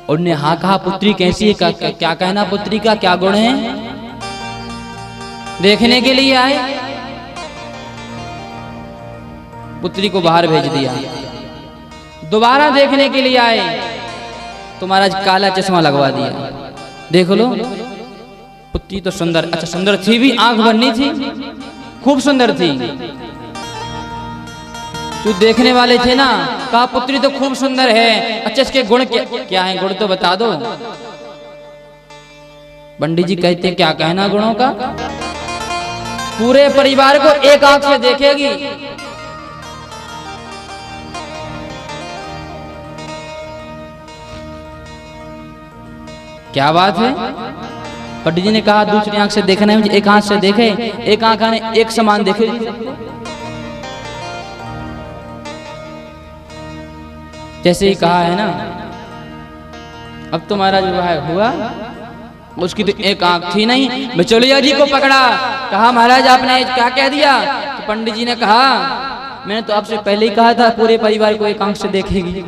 उन्होंने हाँ कहा, पुत्री कैसी है, क्या कहना पुत्री का, क्या गुण है, देखने के लिए आए। पुत्री को बाहर भेज दिया। दोबारा देखने के लिए आए तो महाराज काला चश्मा लगवा दिया। देख लो, पुत्री तो सुंदर, अच्छा सुंदर थी भी, आंख बननी थी, खूब सुंदर थी। जो देखने वाले थे ना, कहा पुत्री तो खूब सुंदर है, अच्छा इसके गुण क्या है, गुण तो बता दो। पंडित जी कहते क्या कहना गुणों का, पूरे परिवार को एक आंख से देखेगी। क्या बात है। पंडित जी ने कहा दूसरी आंख से देखना है, एक आंख से देखे, एक आंख ने एक समान देखे। जैसे ही कहा है ना, अब तो महाराज हुआ, उसकी तो एक आंख थी नहीं, बिचौलिया जी को पकड़ा, कहा महाराज आपने क्या कह दिया। तो पंडित जी ने कहा मैंने तो आपसे पहले ही कहा था पूरे परिवार को एक आंख से देखेगी।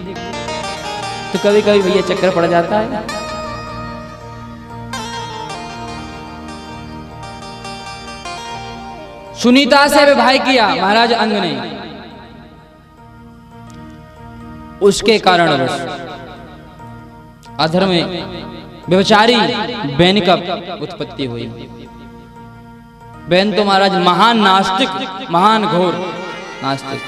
तो कभी कभी भैया चक्कर पड़ जाता है। सुनीता से विवाह किया महाराज अंग ने, उसके कारण अधर्म में व्यभिचारी बैन का उत्पत्ति हुई। बैन तो महाराज महान नास्तिक, महान घोर नास्तिक,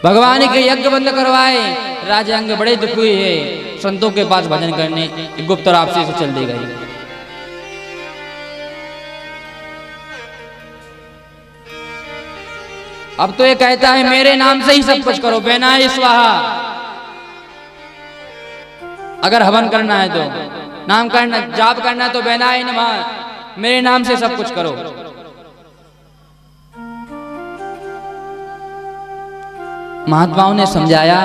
भगवान के यज्ञ बंद करवाए, राजा अंग बड़े दुख हुए है, संतों के पास भजन करने गुप्त रापसी से चल दी गई। अब तो ये कहता है मेरे नाम से ही सब कुछ करो, बेनाए स्वाहा। अगर हवन करना है तो, नाम करना, जाप करना तो बेनाए नमः, मेरे नाम से सब कुछ करो। महात्माओं ने समझाया,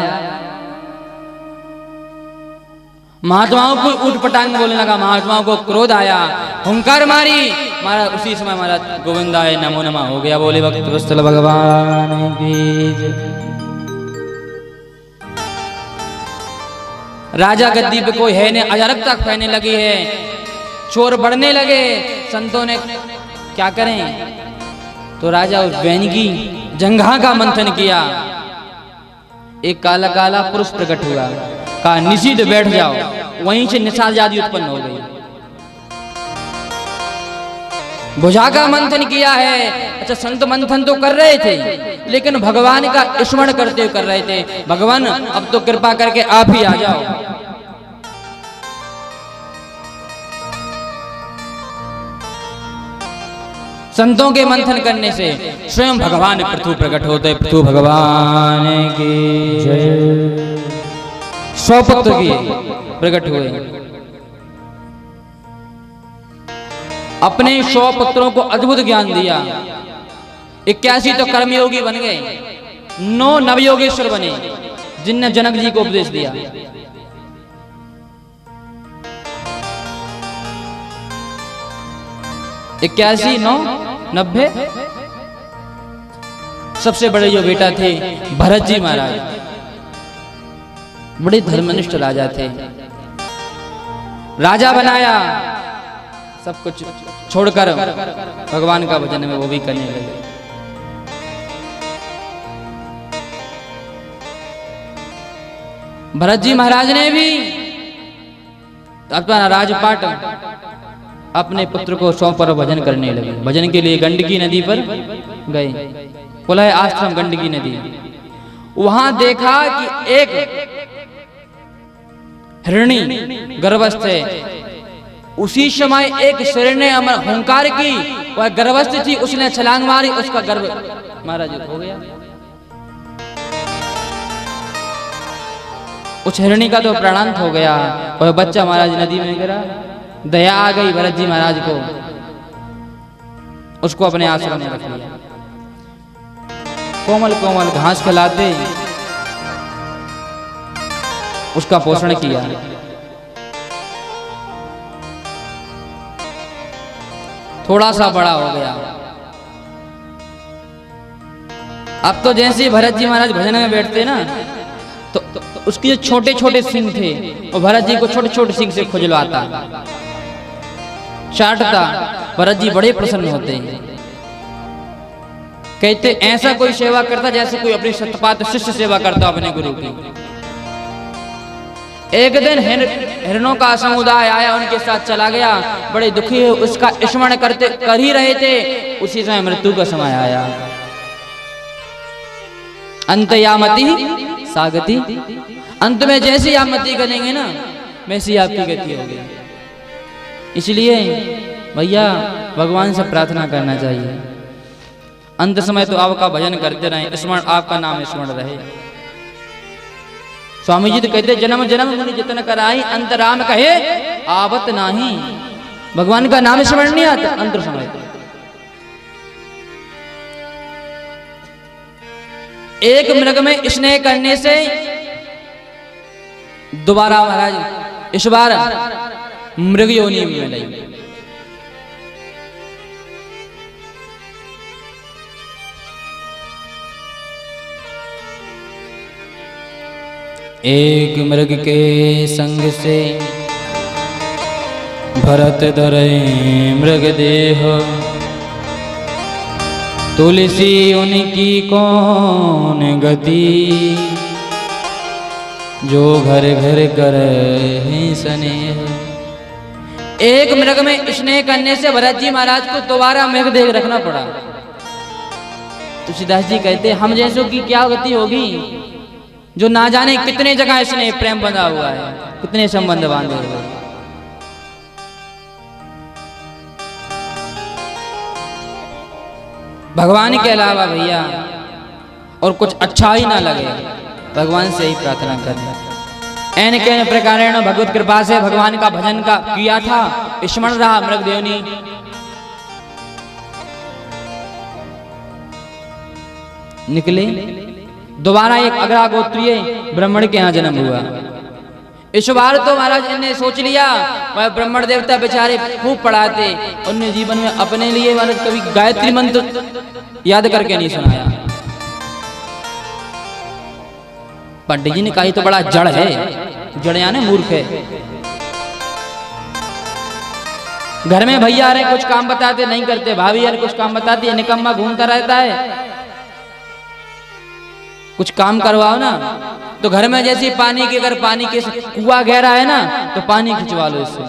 महात्माओं को उठपटांग बोलने लगा, महात्माओं को क्रोध आया, हुंकार मारी महाराज। उसी समय महाराज गोविंदाय नमो नमः हो गया। बोले भक्त वत्सल भगवान की जय। राजा गद्दी पे कोई है ने, अजारकता फैलने लगी है, चोर बढ़ने लगे, संतों ने क्या करें। तो राजा उस बैन की जंघा का मंथन किया, एक काला काला पुरुष प्रकट हुआ, कहा निषिद्ध बैठ जाओ। वहीं से निषाद उत्पन्न हो गई। भुजा का मंथन किया है। अच्छा संत मंथन तो कर रहे थे, लेकिन भगवान का स्मरण करते हुए कर रहे थे, भगवान अब तो कृपा करके आप ही आ जाओ। संतों के मंथन करने से स्वयं भगवान पृथु प्रकट होते। पृथु भगवान की जय। 100 पुत्र की प्रकट हुए, अपने 100 पुत्रों को अद्भुत ज्ञान दिया। 81 तो कर्मयोगी बन गए, 9 नवयोगेश्वर बने, जिनने जनक जी को उपदेश दिया। इक्यासी 9 90। सबसे बड़े जो बेटा थे भरत जी महाराज, बड़े धर्मनिष्ठ राजा थे। राजा बनाया, सब कुछ छोड़कर भगवान का भजन में वो भी करने लगे। भरत जी महाराज ने भी अपना राजपाट अपने पुत्र को सौंप पर भजन करने लगे। भजन के लिए गंडकी नदी पर गए, पुलह आश्रम गंडकी नदी। वहां देखा कि एक हिरणी गर्भस्थ है। उसी समय एक शेर ने अमर हुंकार की, वह गर्भस्थ थी, उसने छलांग मारी, उसका गर्भ महाराज हो गया। उस हिरणी का तो प्राणांत हो गया, वह बच्चा महाराज नदी में गिरा। दया आ गई भरत जी महाराज को, उसको अपने आश्रम में रख लिया। कोमल कोमल घास खिलाते उसका पोषण किया। थोड़ा सा बड़ा हो गया। अब तो जैसे भरत जी महाराज भजन में बैठते ना, तो उसके जो छोटे छोटे सिंग थे वो भरत जी को छोटे छोटे सिंग से खुजलवाता, चाटता। भरत जी बड़े प्रसन्न होते हैं, कहते ऐसा कोई सेवा करता जैसे कोई अपनी शतपात शिष्य सेवा करता अपने गुरु की। एक दिन हिरणों का समुदाय आया, उनके साथ चला गया, बड़े दुखी हो उसका स्मरण कर ही रहे थे, उसी समय मृत्यु का समय आया। अंतयामति सागति, अंत में जैसी आप मति करेंगे ना वैसी आपकी गति होगी। इसलिए भैया भगवान से प्रार्थना करना चाहिए, अंत समय तो आपका भजन करते रहें, स्मरण आपका नाम स्मरण रहे। स्वामी जी तो कहते जन्म जन्म मुनि जितन कराई, अंत राम कहे आवत नाही। भगवान का नाम स्मरण नहीं आता अंत समय। एक मृग में स्नेह करने से दोबारा महाराज इस बार मृग योनि में मिली। एक मृग के संग से भरत धरे मृग देह, तुलसी उनकी कौन गति, जो घर घर करे स्नेह। एक मृग में स्नेह करने से भरत जी महाराज को दोबारा मृग देह रखना पड़ा। तुलसीदास जी कहते हम जैसों की क्या गति होगी, जो ना जाने कितने जगह इसने प्रेम बंधा हुआ है, कितने संबंध बांधे हुए। भगवान के अलावा भैया और कुछ अच्छा ही ना लगे, भगवान से ही प्रार्थना करना। ऐन के प्रकार भगवत कृपा से भगवान का भजन का किया था, स्मरण रहा मृगदेवनी। निकले दोबारा एक अग्रा गोत्रीय ब्राह्मण के यहाँ जन्म हुआ। इस बार तो महाराज ने सोच लिया, वह ब्राह्मण देवता बेचारे खूब पढ़ाते, उन्होंने जीवन में अपने लिए महाराज कभी गायत्री मंत्र याद करके नहीं सुनाया। पंडित जी ने कहा तो बड़ा जड़ है, जड़ यानी मूर्ख है। घर में भैया आ रहे कुछ काम बताते नहीं करते, भाभी यार कुछ काम बताती है, निकम्मा घूमता रहता है। कुछ काम करवाओ ना, तो घर में जैसे पानी के अगर पानी के कुआं गहरा है ना तो पानी खिंचवा लो इससे।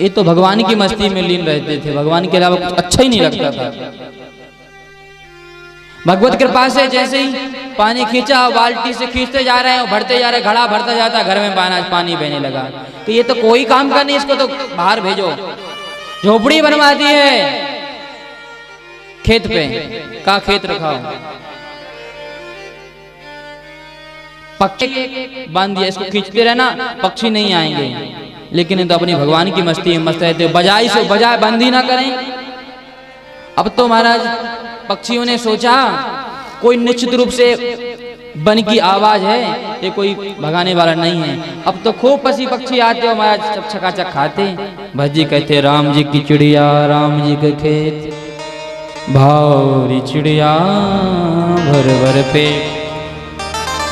ये तो भगवान की मस्ती में लीन रहते थे, भगवान के अलावा कुछ अच्छा ही नहीं लगता था। भगवत कृपा से जैसे ही पानी खींचा, बाल्टी से खींचते जा रहे हैं, भरते जा रहे, घड़ा भरता जाता, घर में पानी बहने लगा। तो ये तो कोई काम का नहीं, इसको तो बाहर भेजो। झोपड़ी बनवा दी है खेत पे, का खेत रखाओ, पक्षी बांध दिया, इसको खींचते रहना, पक्षी नहीं आएंगे। लेकिन तो अपनी भगवान की मस्ती में मस्त रहते, बजाई से बजाय बंदी ना करें। अब तो महाराज पक्षियों ने सोचा कोई निश्चित रूप से बन की आवाज है, ये कोई भगाने वाला नहीं है। अब तो खूब पसी पक्षी आते हो महाराज, सब छकाचक खाते। भजी कहते राम जी की चिड़िया, राम जी के खेत, भावरी चिड़िया भर भर पे।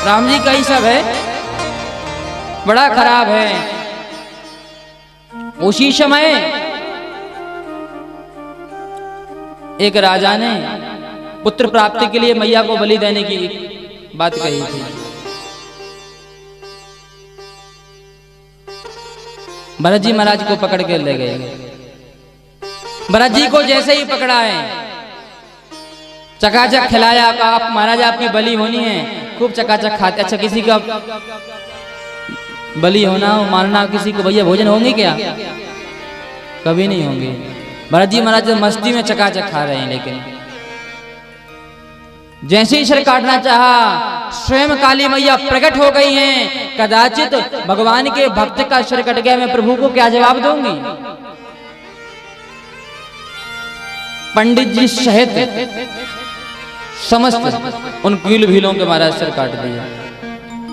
राम जी का ही सब है, बड़ा खराब है। उसी समय एक राजा ने पुत्र प्राप्ति के लिए मैया को बलि देने की बात कही थी। भरत जी महाराज को पकड़ के ले गए। भरत जी को जैसे ही पकड़ा है, चकाचक खिलाया, कहा आप महाराज आपकी बलि होनी है, खूब चकाचक खाते। अच्छा किसी का बलि होना हो, मारना किसी को, भैया भोजन होंगे क्या? कभी नहीं होंगे। भरत जी महाराज मस्ती में चकाचक खा रहे हैं, लेकिन जैसे ही सिर काटना चाहा, स्वयं काली मैया प्रकट हो गई हैं। कदाचित भगवान के भक्त का सिर कट गया, मैं प्रभु को क्या जवाब दूंगी? पंडित जी सहित समस्त उन कील भीलों के महाराज सिर काट दिया।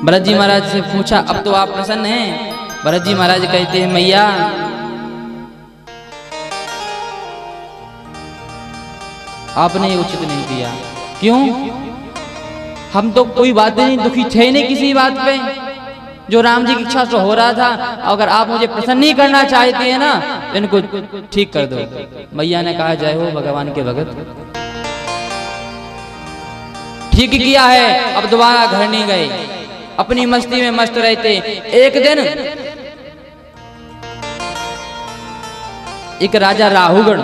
भरत जी महाराज से पूछा अब तो आप प्रसन्न हैं? भरत जी महाराज कहते हैं मैया आपने ये उचित नहीं किया। क्यों? हम तो कोई बात नहीं दुखी थे नहीं किसी बात पे, जो राम जी की इच्छा से हो रहा था। अगर आप मुझे प्रसन्न नहीं करना चाहते हैं ना तो इनको ठीक कर दो। मैया ने कहा जय हो भगवान के भगत, ठीक किया है। अब दोबारा घर नहीं गए, अपनी मस्ती में मस्त रहते। एक दिन एक राजा राहुगण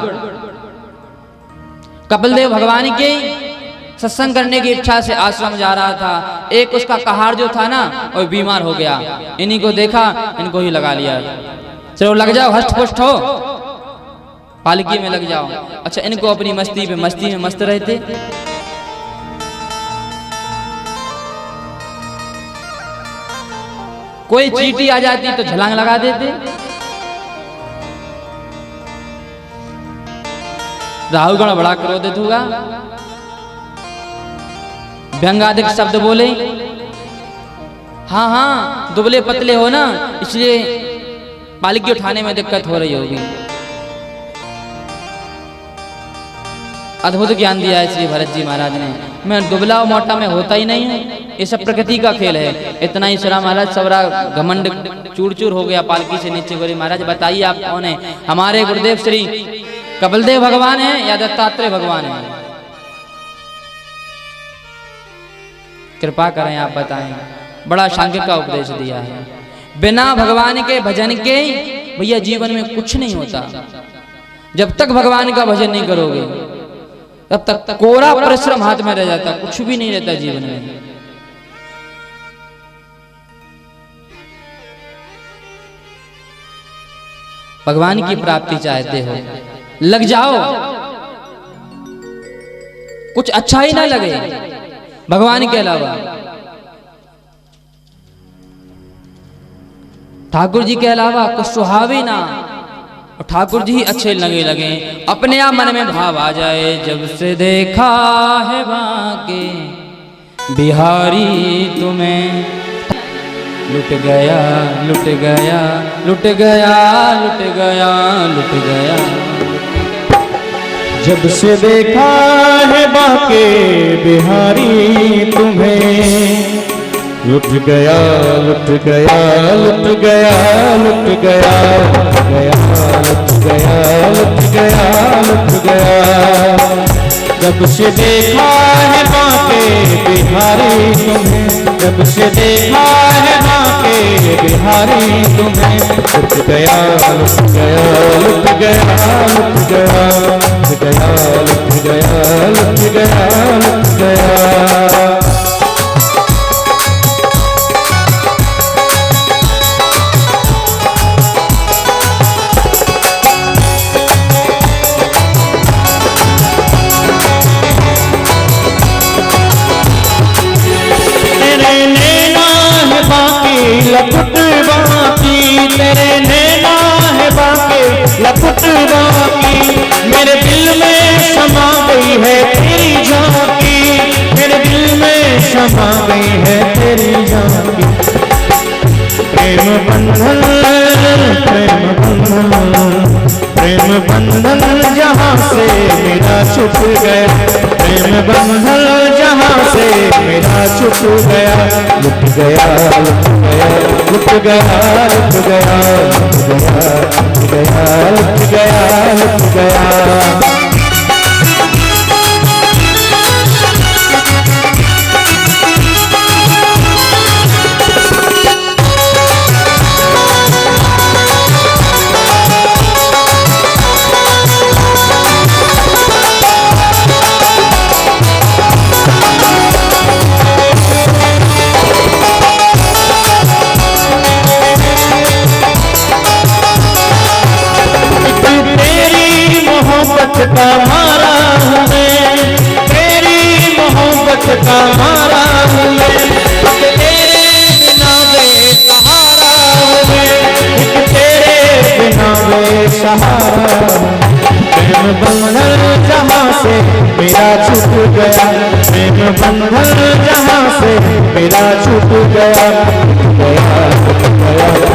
कपिलदेव भगवान के सत्संग करने की इच्छा से आश्रम जा रहा था। एक उसका कहार जो था ना वो बीमार हो गया। इन्हीं को देखा, इनको ही लगा लिया। चलो लग जाओ, हष्ट पुष्ट हो, पालकी में लग जाओ। अच्छा, इनको अपनी मस्ती में मस्त रहते। कोई चींटी आ जाती तो छलांग लगा देते। राहुगण बड़ा क्रोधित हुआ, व्यंगादिक शब्द बोले। हाँ हाँ, दुबले पतले हो ना, इसलिए पालकी उठाने में दिक्कत हो रही होगी। अद्भुत ज्ञान दिया है श्री भरत जी महाराज ने। मैं दुबला और मोटा में होता ही नहीं हूँ, ये सब प्रकृति का खेल है। इतना ही सुना महाराज, सबरा घमंड चूर चूर हो गया, पालकी से नीचे गिरी। महाराज बताइए आप कौन है? हमारे गुरुदेव श्री कपिलदेव भगवान है या दत्तात्रेय भगवान है? कृपा करें, आप बताएं। बड़ा सांख्य का उपदेश दिया है। बिना भगवान के भजन के भैया जीवन में कुछ नहीं होता। जब तक भगवान का भजन नहीं करोगे तब तक कोरा परिश्रम हाथ में रह जाता, कुछ भी नहीं रहता जीवन में। भगवान की प्राप्ति चाहते हो, लग जाओ। कुछ अच्छा ही ना लगे भगवान के अलावा। ठाकुर जी के अलावा कुछ सुहावी ना, और ठाकुर जी ही अच्छे लगे। अपने आप मन में भाव आ जाए, जब से देखा है बाके बिहारी तुम्हें, लुट गया लुट गया लुट गया लुट गया लुट गया। जब से देखा है बाके बिहारी तुम्हें, लुट गया लुट गया लुट गया लुट गया लुट गया लुट गया लुट गया। जब से देखा है बाके बिहारी तुम्हें, जब से देखा है बाके बिहारी तुम्हें, लुट गया लुट गया लुट गया लुट गया लुट गया लुट गया लुट गया। लपट बाकी तेरे नैना है बाकी, लपट बाकी मेरे दिल में समा गई है तेरी झांकी, मेरे दिल में समा गई है तेरी झांकी। प्रेम बंधन प्रेम बंधन प्रेम बंधन जहाँ से मेरा छूट गया, प्रेम बंधन जहाँ से मेरा छूट गया। लुट गया लुट गया लुट गया लुट गया लुट गया लुट गया लुट गया। का मारा हमें तेरी मोहब्बत का मारा हमें, तेरे बिना बेसहारा हमें, तेरे बिना बेसहारा। प्रेम बंधन जहाँ से मेरा छूट गया, प्रेम बंधन जहाँ से मेरा छूट गया।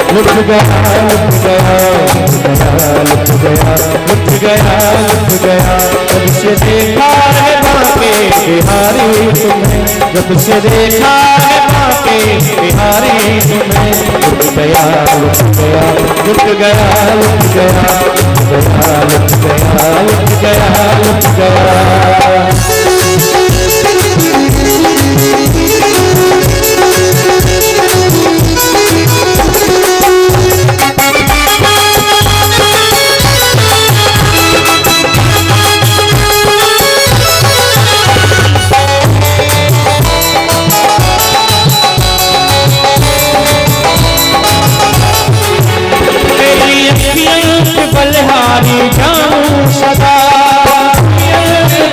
लुट गया लुट गया लुट गया लुट गया लुट गया लुट गया। जब से देखा है बाके बिहारी तुम्हें, जब से देखा है बाके बिहारी तुम्हें। लुट गया लुट गया लुट गया लुट गया लुट गया लुट गया लुट गया। बलिहारी जाऊं सदा,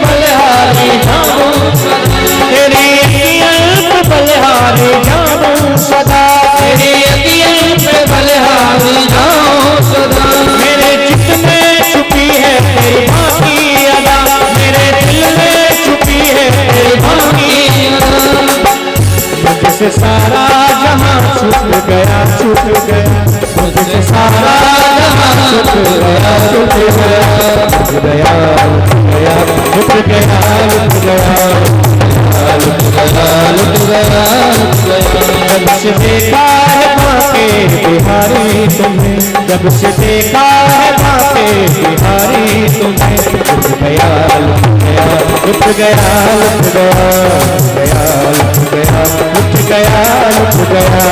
बलिहारी जाऊं सदा, तेरी अखियाँ पे बलिहारी जाऊं सदा, तेरी अखियाँ पे बलिहारी जाऊं सदा। मेरे चित्त में छुपी है तेरी बाकी अदा, मेरे दिल में छुपी है तेरी बाकी अदा। मुझसे सारा जहां छूट गया छूट गया, मुझसे सारा जहां छूट गया छूट गया। लुट गया लुट गया लुट गया लुट गया लुट गया लुट गया लुट गया। जब से देखा है बाके बिहारी तुम्हें, जब से देखा है बाके बिहारी तुम्हें। लुट गया लुट गया लुट गया लुट गया लुट गया लुट गया लुट गया।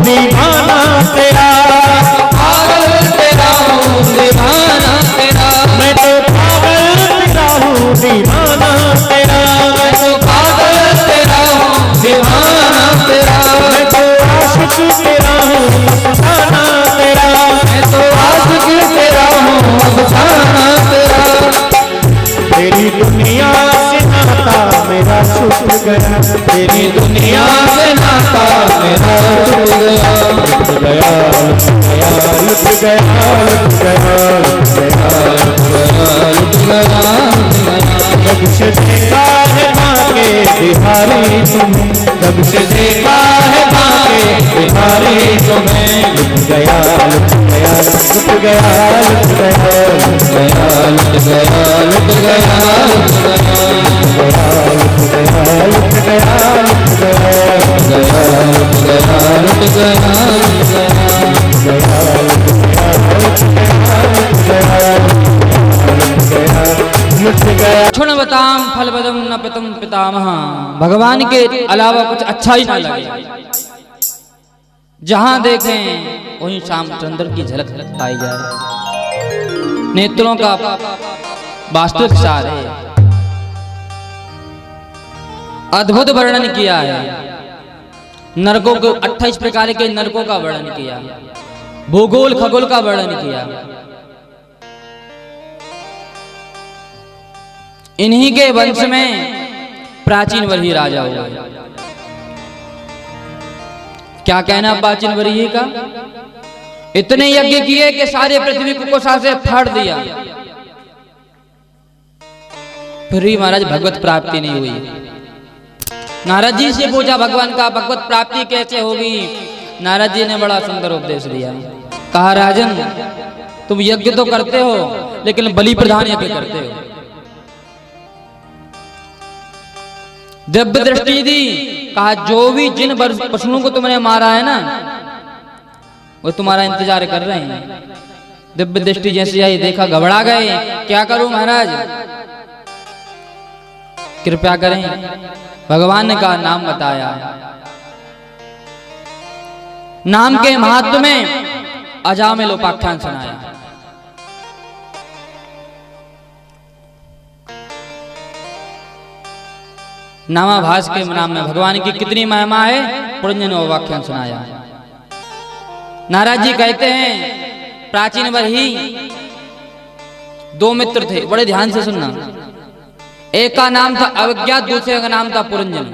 दीवाना तेरा, पागल तेरा हूँ दीवाना तेरा, मैं तो पागल तेरा हूँ दीवाना तेरा, मैं तो पागल तेरा हूँ दीवाना तेरा, मैं तो आशिक तेरा हूँ मस्ताना तेरा, मैं तो आशिक तेरा हूँ मस्ताना तेरा। तेरी दुनिया से नाता मेरा छूट गया, तेरी दुनिया से नाता मेरा छूट गया। लुट गया लुट गया लुट गया लुट गया लुट गया लुट गया। जब से देखा है बाके बिहारी तुम्हें, जब से देखा है बाके बिहारी तुम्हें। लुट गया लुट गया लुट गया लुट गया लुट गया लुट गया लुट गया लुट गया लुट गया लुट गया लुट गया लुट गया लुट गया। क्षण बताम फल पदम न पितम पितामह, भगवान के अलावा कुछ अच्छा ही ना लगे। जहां देखें वहीं श्यामचंद्र की झलक पाई जाए। नेत्रों का वास्तविक सार है, अद्भुत वर्णन किया है। नरकों को 28 प्रकार के नरकों का वर्णन किया, भूगोल खगोल का वर्णन किया। इन्हीं के वंश में प्राचीन वरही राजा हुआ। क्या कहना प्राचीन वरही का? इतने यज्ञ किए कि सारे पृथ्वी को कोसा से फाड़ दिया, फिर भी महाराज भगवत प्राप्ति नहीं हुई। नारद जी से पूछा भगवान का भगवत प्राप्ति कैसे होगी? नारद जी ने बड़ा सुंदर उपदेश दिया। कहा राजन, तुम यज्ञ तो करते हो लेकिन बलि प्रधान यज्ञ करते हो। दिव्य दृष्टि दी। कहा जो भी जिन पशुओं को तुमने मारा है ना, वो तुम्हारा इंतजार कर रहे हैं। दिव्य दृष्टि जैसे आई, देखा घबरा गए। क्या करूं महाराज, कृपया करें। भगवान ने कहा नाम बताया। नाम के महत्व में अजामिल उपाख्यान सुनाया। नामाभास के नाम में भगवान की कितनी महिमा है, पुरंजन उपाख्यान सुनाया। नारद जी कहते हैं प्राचीन वरही दो मित्र थे, बड़े ध्यान से सुनना। एक का नाम था अविज्ञात, दूसरे का नाम था पुरंजन।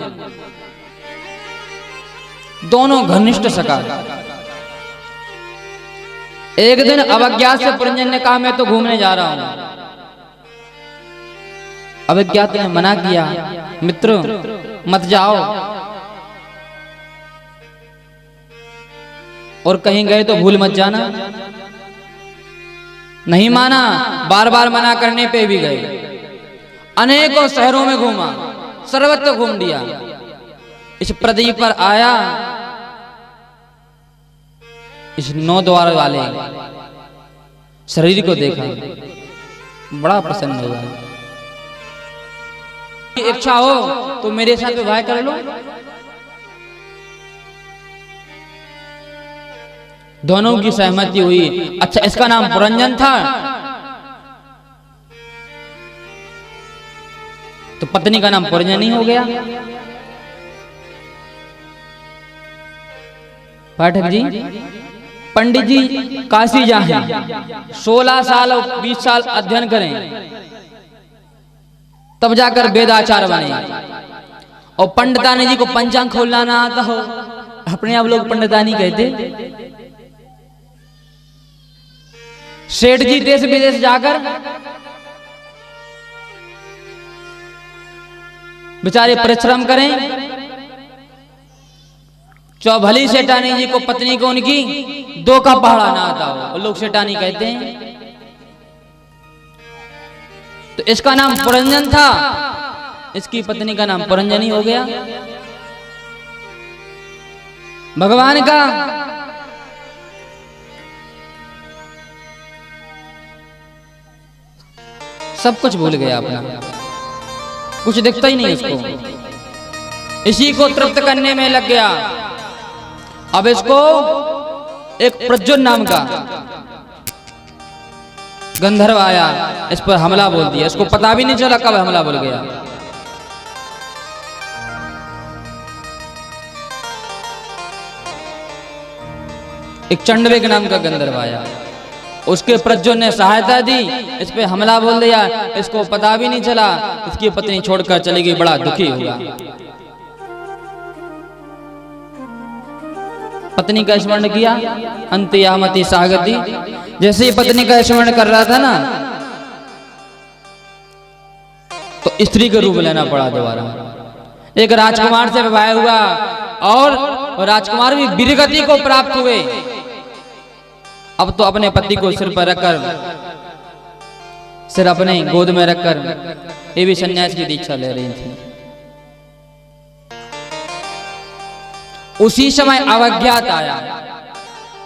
दोनों घनिष्ठ सखा। एक दिन अवज्ञात से पुरंजन ने कहा मैं तो घूमने जा रहा हूं। अवज्ञात ने मना किया, मित्र मत जाओ, और कहीं गए तो भूल मत जाना। नहीं माना, बार बार मना करने पे भी गए। अनेकों शहरों में घूमा, सर्वत्र घूम लिया। इस प्रदीप पर आया, इस 9 द्वार वाले शरीर को देखा, बड़ा प्रसन्न हुआ। इच्छा हो तो मेरे साथ विवाह कर लो। दोनों की सहमति हुई। अच्छा, इसका नाम पुरंजन था, तो पत्नी का नाम पुरंजनी हो गया। पाठक जी, पंडित जी काशी जाएं, 16 साल और 20 साल अध्ययन करें, तब जाकर वेदाचार बने। और पंडितानी जी को पंचांग खोलना ना आता हो, अपने आप लोग पंडितानी कहते। सेठ जी देश विदेश जाकर बेचारे परिश्रम करें। चौभली सेठानी जी को, पत्नी को उनकी 2 का पहाड़ा ना आता हो, लोग सेठानी कहते हैं। तो इसका नाम पुरंजन था, इसकी पत्नी का नाम पुरंजनी हो गया। भगवान का सब कुछ भूल गया अपना, कुछ दिखता ही नहीं उसको, इसी को तृप्त करने में लग गया। अब इसको एक प्रज्वल नाम का गंधर्व आया, इस पर हमला बोल दिया। इसको पता भी नहीं चला कब हमला बोल गया। एक चंडवेग नाम का गंधर्व आया, उसके प्रज्वल ने सहायता दी, इस पे हमला बोल दिया। इसको पता भी नहीं चला, इसकी पत्नी छोड़कर चली गई, बड़ा दुखी हुआ। पत्नी का स्मरण किया, अंतयामति सागति। जैसे ही पत्नी का स्मरण कर रहा था ना, तो स्त्री का रूप लेना पड़ा दोबारा। एक राजकुमार से विवाह हुआ, और राजकुमार भी वीरगति को प्राप्त हुए। अब तो अपने पति को सिर पर रखकर, सिर अपने गोद में रखकर, ये भी सन्यास की दीक्षा ले रही थी। उसी समय अवज्ञात आया,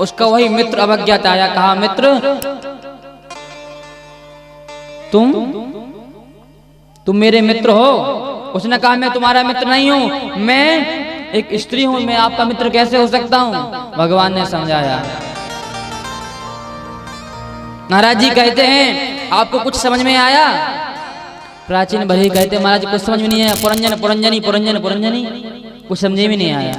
उसका वही मित्र अवज्ञात आया। कहा, मित्र तुम मेरे मित्र हो? उसने कहा, मैं तुम्हारा मित्र नहीं हूं, मैं एक स्त्री हूं, मैं आपका मित्र कैसे हो सकता हूं? भगवान ने समझाया। महाराज जी कहते हैं, आपको कुछ समझ में आया? प्राचीन भले कहते, महाराज कुछ समझ में नहीं आया। पुरंजन पुरंजनी पुरंजन पुरंजनी, कुछ समझे में नहीं आया।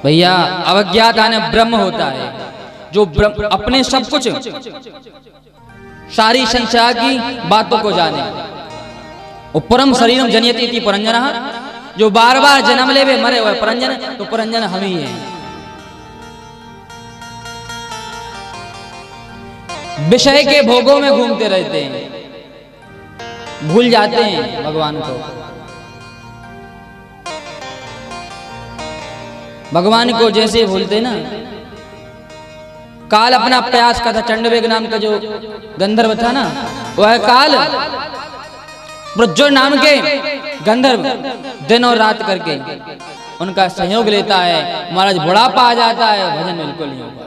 भैया, अवज्ञात आने ब्रह्म होता है, जो अपने सब कुछ, सारी संसार की बातों को जाने। और परम शरीरम जनयति इति पुरंजनः, जो बार बार जन्म लेवे मरे हुए पुरंजन, तो पुरंजन हम ही हैं। विषय के भोगों में घूमते रहते हैं, भूल जाते हैं भगवान को। भगवान को जैसे भूलते ना, काल अपना प्रयास का था। चंडवेग नाम का जो गंधर्व था ना, वह काल प्रज्वल नाम के गंधर्व दिन और रात करके उनका सहयोग लेता है। महाराज बुढ़ापा आ जाता है, भजन बिल्कुल नहीं होगा।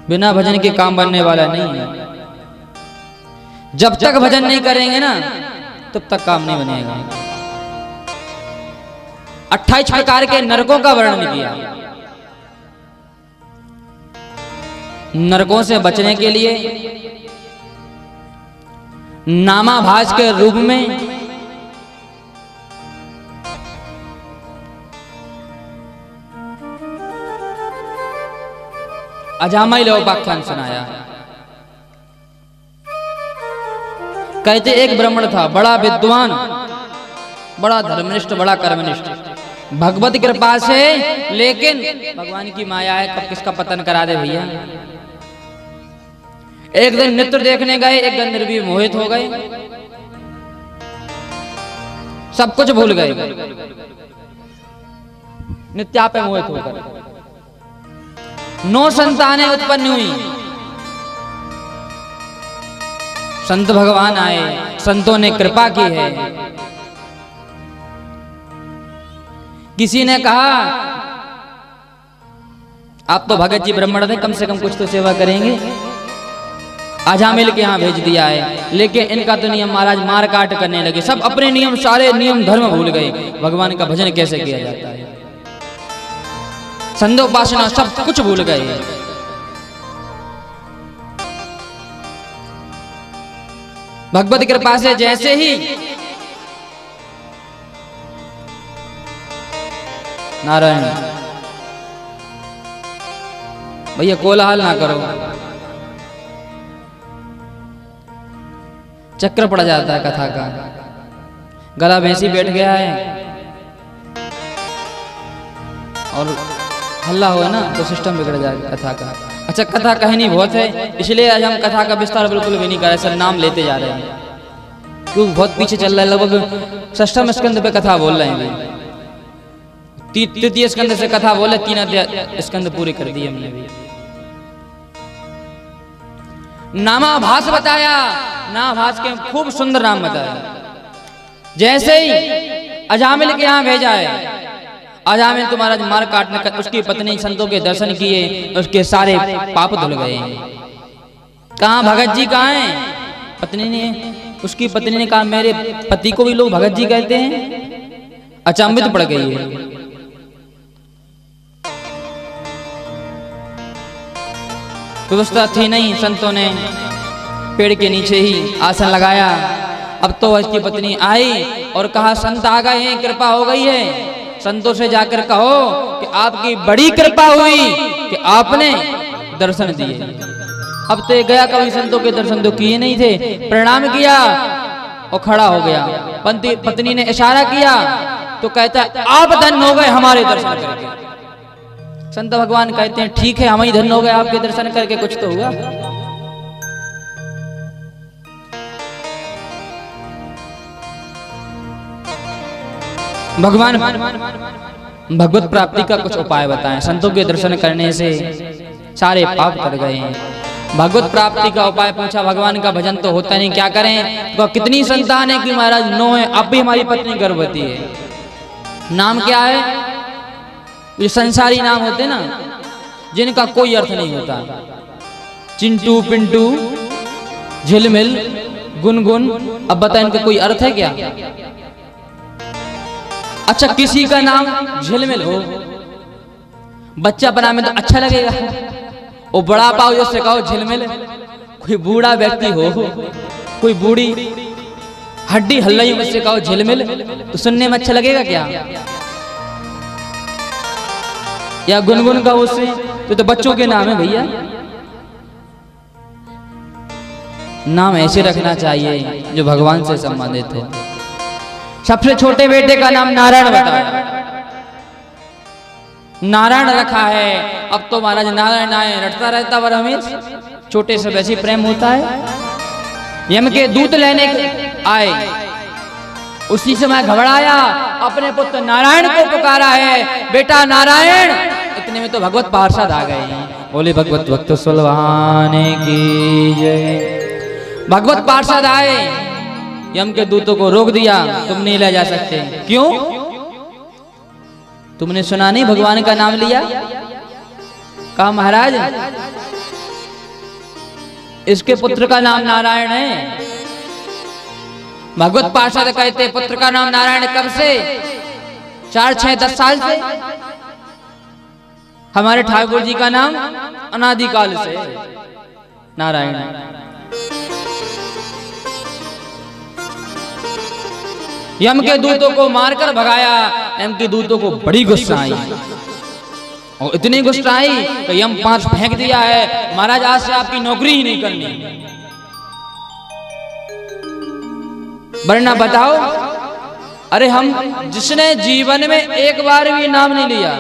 बिना भजन के काम बनने वाला नहीं है। जब तक भजन नहीं करेंगे ना, तब तक काम नहीं बनेगा। 28 प्रकार के नरकों का वर्णन किया। नरकों से बचने के लिए नामाभास के रूप में अजामिल उपाख्यान सुनाया। कहते एक ब्राह्मण था, बड़ा विद्वान, बड़ा धर्मनिष्ठ, बड़ा कर्मनिष्ठ, भगवत कृपा से। लेकिन भगवान की माया है, कब किसका पतन करा दे भैया। एक दिन नृत्य देखने गए, एक दिन निर्वी मोहित हो गए, सब कुछ भूल गए, नित्या पे मोहित होकर 9 संतानें उत्पन्न हुई। संत भगवान आए, संतों ने कृपा की है। किसी ने कहा आप तो भगत जी ब्राह्मण थे, कम से कम कुछ तो सेवा करेंगे, अजामिल के यहाँ भेज दिया है। लेकिन इनका तो नियम महाराज मार काट करने लगे, सब अपने नियम, सारे नियम धर्म भूल गए। भगवान का भजन कैसे किया जाता है, संध्योपासना सब कुछ भूल गए। भगवत कृपा से जैसे ही नारायण, भैया कोलाहल ना करो, चक्कर पड़ जाता है कथा का, गला भैंसी बैठ गया है और हल्ला हो ना तो सिस्टम बिगड़ जाएगा कथा का। अच्छा, कथा कहनी बहुत है, इसलिए आज हम कथा का विस्तार बिल्कुल भी नहीं कर रहे, सर नाम लेते जा रहे हैं, क्योंकि बहुत पीछे चल रहा है। लगभग 6वें स्कंद पे कथा बोल रहे हैं, 3य स्कंद से कथा बोले, 3 स्कंद पूरे कर दिए हमने भी। नामाभास बताया, नामाभास के खूब सुंदर नाम बताया। जैसे ही अजामिल के यहाँ भेजा है, अजामिल तो महाराज मार काटने का, उसकी पत्नी संतों के दर्शन किए, उसके सारे पाप धुल गए। कहाँ भगत जी कहाँ हैं? पत्नी ने, उसकी पत्नी ने कहा मेरे पति को भी लोग भगत जी कहते हैं। अचंभित पड़ गई है। व्यवस्था थी नहीं, संतों ने पेड़ के नीचे ही आसन लगाया। अब तो उसकी पत्नी आई और कहा संत आ गए हैं, कृपा हो गई है, संतों से जाकर कहो कि आपकी बड़ी कृपा हुई कि आपने दर्शन दिए। अब तो गया, कभी संतों के दर्शन तो किए नहीं थे, प्रणाम किया और खड़ा हो गया। पत्नी ने इशारा किया तो कहता आप धन्य हो गए हमारे दर्शन करके। संत भगवान कहते हैं ठीक है, हम ही धन्य हो गए आपके दर्शन करके, कुछ तो हुआ। भगवान भगवत प्राप्ति का कुछ उपाय बताएं। संतों के दर्शन करने से सारे पाप कर गए हैं। भगवत प्राप्ति का उपाय पूछा, भगवान का भजन तो होता नहीं, क्या करें? तो कितनी संतान है कि महाराज 9 है, अब भी हमारी पत्नी गर्भवती है। नाम क्या है? ये संसारी नाम होते ना, जिनका कोई अर्थ नहीं होता, चिंटू, पिंटू, झिलमिल, गुनगुन। अब बताएं इनका कोई अर्थ है क्या? अच्छा, किसी का नाम झिलमिल हो, बच्चा बना में तो अच्छा लगेगा, वो बड़ा पाओ जो से कहो झिलमिल। कोई बूढ़ा व्यक्ति हो, कोई बूढ़ी हड्डी हल्लाई में से कहो झिलमिल, तो सुनने में अच्छा लगेगा क्या? या गुनगुन का उससे तो बच्चों के नाम है भैया। नाम ऐसे रखना चाहिए जो भगवान से संबंधित हो। सबसे छोटे बेटे का नाम नारायण बताया, नारायण रखा है। अब तो महाराज नारायण आए रटता रहता वर हमेश, छोटे से वैसे प्रेम होता है। यम के दूत लेने आए, उसी समय घबराया, अपने पुत्र नारायण को पुकारा है, बेटा नारायण। इतने में तो भगवत पार्षद आ गए हैं। बोले भगवत भक्त सुलभाने की जय। भगवत पार्षद आए, यम के दूतों को रोक दिया, तुम नहीं ले जा सकते। क्यों? तुमने सुना नहीं भगवान का नाम लिया? कहा महाराज इसके पुत्र का नाम नारायण है। भगवत पार्षद कहते पुत्र का नाम नारायण कब से? 4, 6, 10 साल से। हमारे ठाकुर जी का नाम अनादिकाल से नारायण। यम के दूतों को मारकर भगाया। यम के दूतों को बड़ी गुस्सा आई, और इतनी गुस्सा आई कि यम 5 फेंक दिया है, महाराज आज से आपकी नौकरी ही नहीं करनी। वरना बताओ अरे हम जिसने जीवन में एक बार भी नाम नहीं लिया,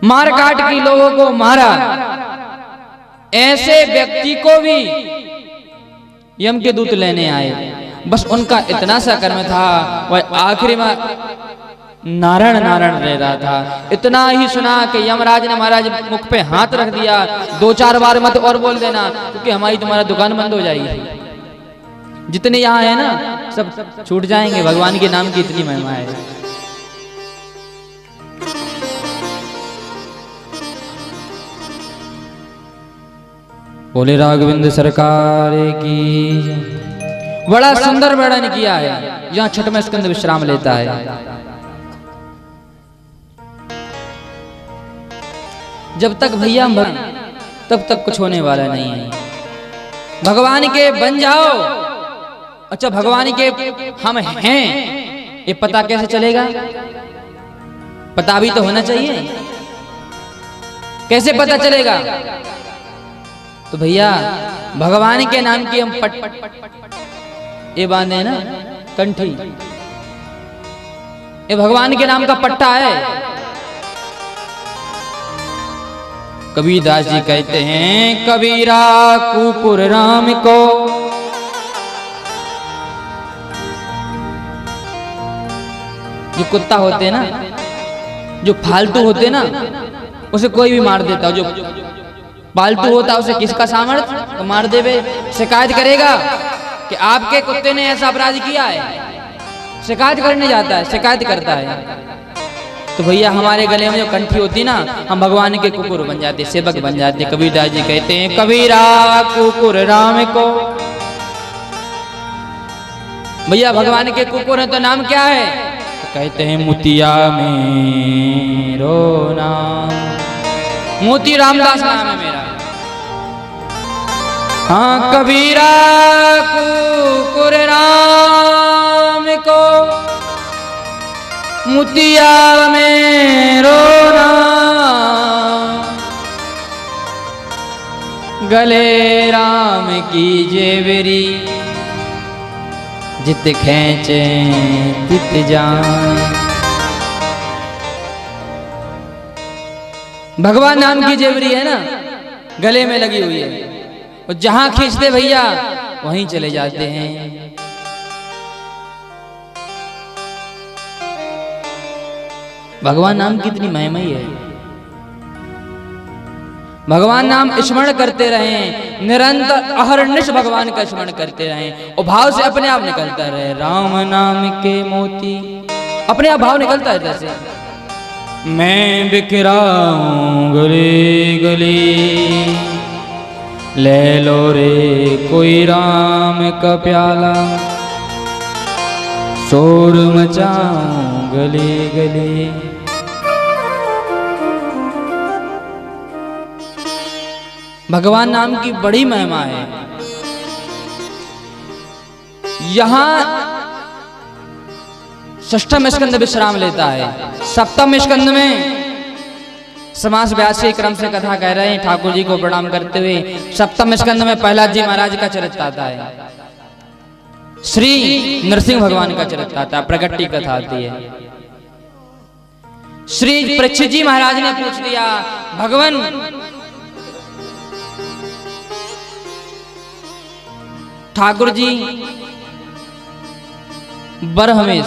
मार काट के लोगों को मारा, ऐसे व्यक्ति को भी यम के दूत लेने आए। बस उनका इतना सा कर्म था, वह आखिरी में नारायण नारायण रह रहा था। इतना ही सुना कि यमराज ने महाराज मुख पे हाथ रख दिया, 2-4 बार मत और बोल देना, क्योंकि हमारी तुम्हारा दुकान बंद हो जाएगी। जितने यहाँ है ना सब छूट जाएंगे। भगवान के नाम की इतनी महिमा है। बोले राघवेंद्र सरकार की। बड़ा सुंदर वर्णन किया है। यहाँ छठवें स्कंद विश्राम लेता है। जब तक भैया हम तब तक कुछ होने वाला नहीं है। भगवान के बन जाओ। अच्छा, भगवान के हम हैं ये पता कैसे चलेगा? पता भी तो होना चाहिए। कैसे पता चलेगा? तो भैया भगवान के नाम की हम ये बांधे ना कंठी, ये भगवान के नाम का पट्टा है। कबीरदास जी कहते हैं, कबीरा कुकुर राम को जो कुत्ता होते हैं ना, जो फालतू होते ना, उसे कोई भी मार देता। जो पालतू होता उसे किसका सामर्थ्य तो मार देवे। शिकायत करेगा कि आपके कुत्ते ने ऐसा अपराध किया है, शिकायत करने जाता है, शिकायत करता है। तो भैया हमारे गले में जो कंठी होती ना, हम भगवान के कुकुर बन जाते, सेवक बन जाते। कबीरदास जी कहते हैं, कबीरा कुकुर राम को। भैया भगवान के कुकुर है तो नाम क्या है? तो कहते हैं मोतिया मेरो नाम, मोती रामदास नाम है मेरा। हाँ, कबीरा कुकुर राम को, मोतिया मेरो नाम, गले राम की जेवरी, जित खेचे तित जान। भगवान नाम की जेवरी है ना, गले में लगी हुई है, और जहां खींचते भैया वहीं चले जाते हैं। भगवान नाम की इतनी महिमा ही है। भगवान नाम स्मरण करते रहें, निरंतर अहर्निश भगवान का स्मरण करते रहें, और भाव से अपने आप निकलता रहे। राम नाम के मोती, अपने आप भाव निकलता है। जैसे मैं बिखराऊं गली गली, ले लो रे कोई राम का प्याला, शोर मचाऊं गली गली। भगवान नाम की बड़ी महिमा है। यहां षष्ठम स्कंद विश्राम लेता है। सप्तम स्कंद में समास व्यास क्रम से कथा कह रहे हैं, ठाकुर जी को प्रणाम करते हुए। सप्तम स्कंद में प्रहलाद जी महाराज का चरित्र आता है, श्री नरसिंह भगवान का चरित्र आता है, प्रगट्टी कथा आती है। श्री परीक्षित जी महाराज ने पूछ दिया, भगवान ठाकुर जी बरहमेश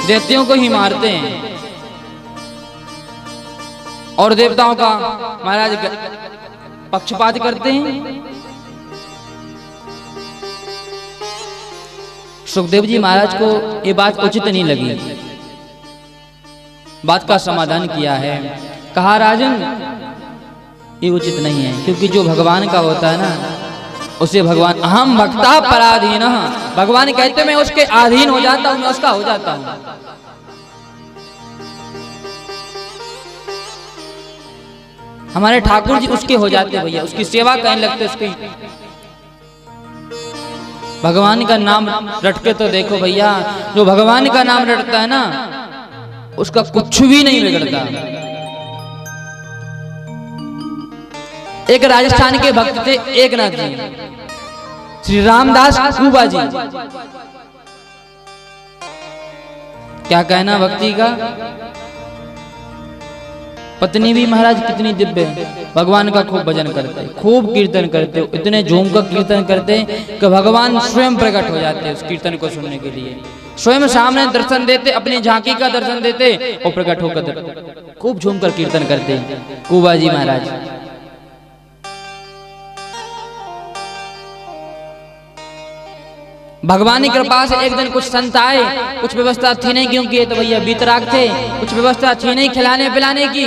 दैत्यों को ही मारते हैं और देवताओं का महाराज पक्षपात करते हैं। सुखदेव जी महाराज को ये बात उचित नहीं लगी। बात का समाधान किया है, कहा राजन ये उचित नहीं है, क्योंकि जो भगवान का होता है ना उसे भगवान अहम भक्ता पराधीन, भगवान कहते मैं उसके अधीन हो जाता हूं, मैं उसका हो जाता हूं। हमारे ठाकुर जी उसके हो जाते भैया, उसकी सेवा करने लगते। उसकी भगवान का नाम रट के तो देखो भैया, जो भगवान का नाम रटता है ना उसका कुछ भी नहीं बिगड़ता। एक राजस्थान के भक्त थे एकनाथ जी, श्री रामदास कुबा जी। क्या कहना भक्ति का। पत्नी भी महाराज कितनी दिव्य, भगवान का खूब भजन करते, खूब कीर्तन करते, इतने झूम कर कीर्तन करते कि भगवान स्वयं प्रकट हो जाते उस कीर्तन को सुनने के लिए, स्वयं सामने दर्शन देते, अपनी झांकी का दर्शन देते और प्रकट होकर खूब झूम कर कीर्तन करते कुबा जी महाराज। भगवान की कृपा से एक दिन कुछ संत आए, कुछ व्यवस्था थी नहीं क्योंकि ये तो भैया बीतराग थे, कुछ व्यवस्था थी नहीं खिलाने पिलाने की।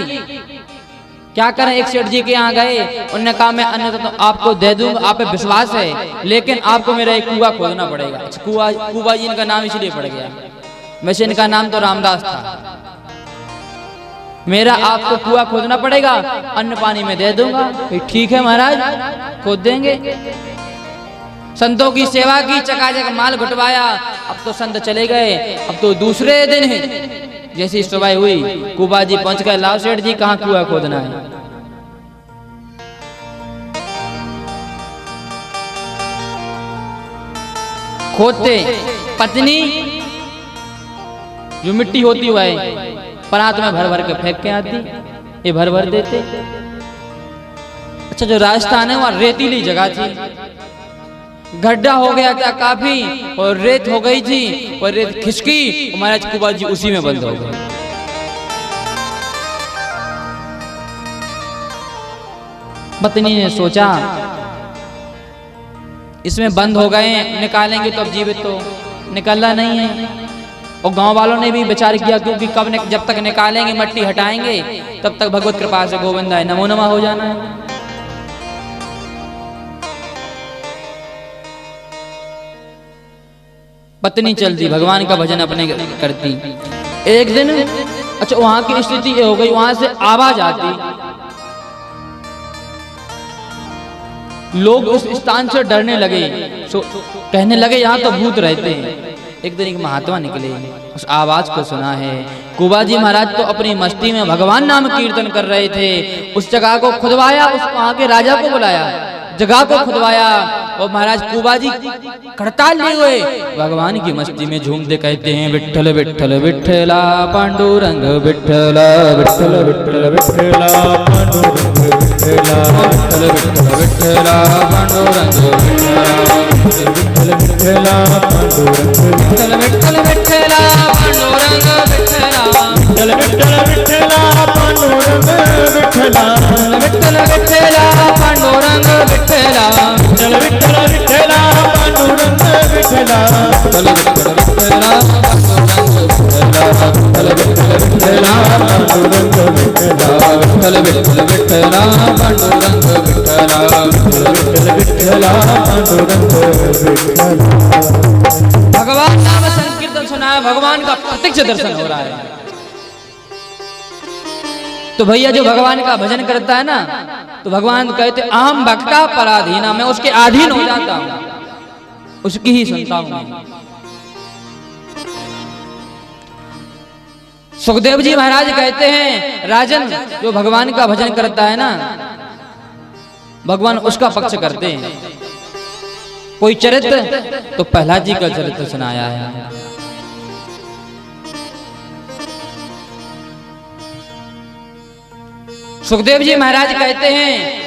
क्या करें, एक सेठ जी के यहाँ गए, उन्होंने कहा मैं अन्न तो आपको दे दूंगा, आप पे विश्वास है, लेकिन आपको मेरा एक कुआं खोदना पड़ेगा। कुबा जी इनका नाम इसलिए पड़ गया, वैसे इनका नाम तो रामदास था। मेरा आपको कुआं खोदना पड़ेगा, अन्न पानी में दे दूंगा। ठीक है महाराज, खोद देंगे। संतों की सेवा की, चकाचक माल घुटवाया। अब तो संत चले गए, अब तो दूसरे दिन है जैसी सुबह हुई, कुबा जी पहुंच गए, लाओ सेठ जी कहाँ कुआं खोदना है। खोदते, पत्नी जो मिट्टी होती हुआ है परात में भर भर के फेंक के आती, ये भर भर देते। अच्छा, जो राजस्थान है वहां रेतीली जगह थी, गड्ढा हो गया था काफी और रेत हो गई थी, और रेत खिसकी, महाराज कुबा जी उसी में बंद हो गए। पत्नी ने सोचा इसमें बंद हो गए, निकालेंगे तो अब जीवित तो निकलना नहीं है। और गांव वालों ने भी विचार किया क्योंकि जब तक निकालेंगे, मट्टी हटाएंगे, तब तक भगवत कृपा से गोविंदा है नमो नमः हो जाना है। पत्नी चलती, भगवान का भजन अपने करती। एक दिन अच्छा वहां की स्थिति ये हो गई, वहां से आवाज आती, लोग उस स्थान से डरने लगे, कहने लगे यहाँ तो भूत रहते हैं। एक दिन एक महात्मा निकले, उस आवाज को सुना है। कुबा जी महाराज तो अपनी मस्ती में भगवान नाम कीर्तन कर रहे थे, उस जगह को खुदवाया, उस वहां के राजा को बुलाया, जगह को खुदवाया, और महाराज कुबा जी खड़ताल लिए हुए भगवान की मस्ती में झूमते कहते हैं विठ्ठल विठ्ठल विठ्ठला पांडुरंग विठ्ठला विठ्ठल विठ्ठल विठ्ठला पांडुरंग विठ्ठला विठ्ठल विठ्ठल विठ्ठला पांडुरंग विठ्ठल विठ्ठला पांडुरंग विठ्ठल विठ्ठल विठ्ठला पांडुरंग विठ्ठला विठ्ठल विठ्ठल विठ्ठला पांडुरंग विठ्ठला विठ्ठल विठ्ठला पांडुरंग विठ्ठला विठ्ठल विठ्ठल विठ्ठला पांडुरंग विठ्ठला विठ्ठल विठ्ठल विठ्ठला विठ्ठल विठ्ठल विठ्ठला पांडुरंग विठ्ठला विठ्ठल विठ्ठल विठ्ठला पांडुरंग विठ्ठला विठ्ठल विठ्ठल विठ्ठला पांडुरंग विठ्ठला। भगवान नाम संकीर्तन सुना है, भगवान का प्रत्यक्ष दर्शन हो रहा है। तो भैया जो भगवान का भजन करता है ना, तो भगवान कहते अहम भक्ता पराधीना, मैं उसके अधीन हो जाता हूं, उसकी ही सुनता हूं। सुखदेव जी महाराज कहते हैं राजन जो भगवान का भजन करता है ना, भगवान उसका पक्ष करते हैं। कोई चरित्र तो प्रहलाद जी का चरित्र सुनाया है। सुखदेव जी महाराज कहते हैं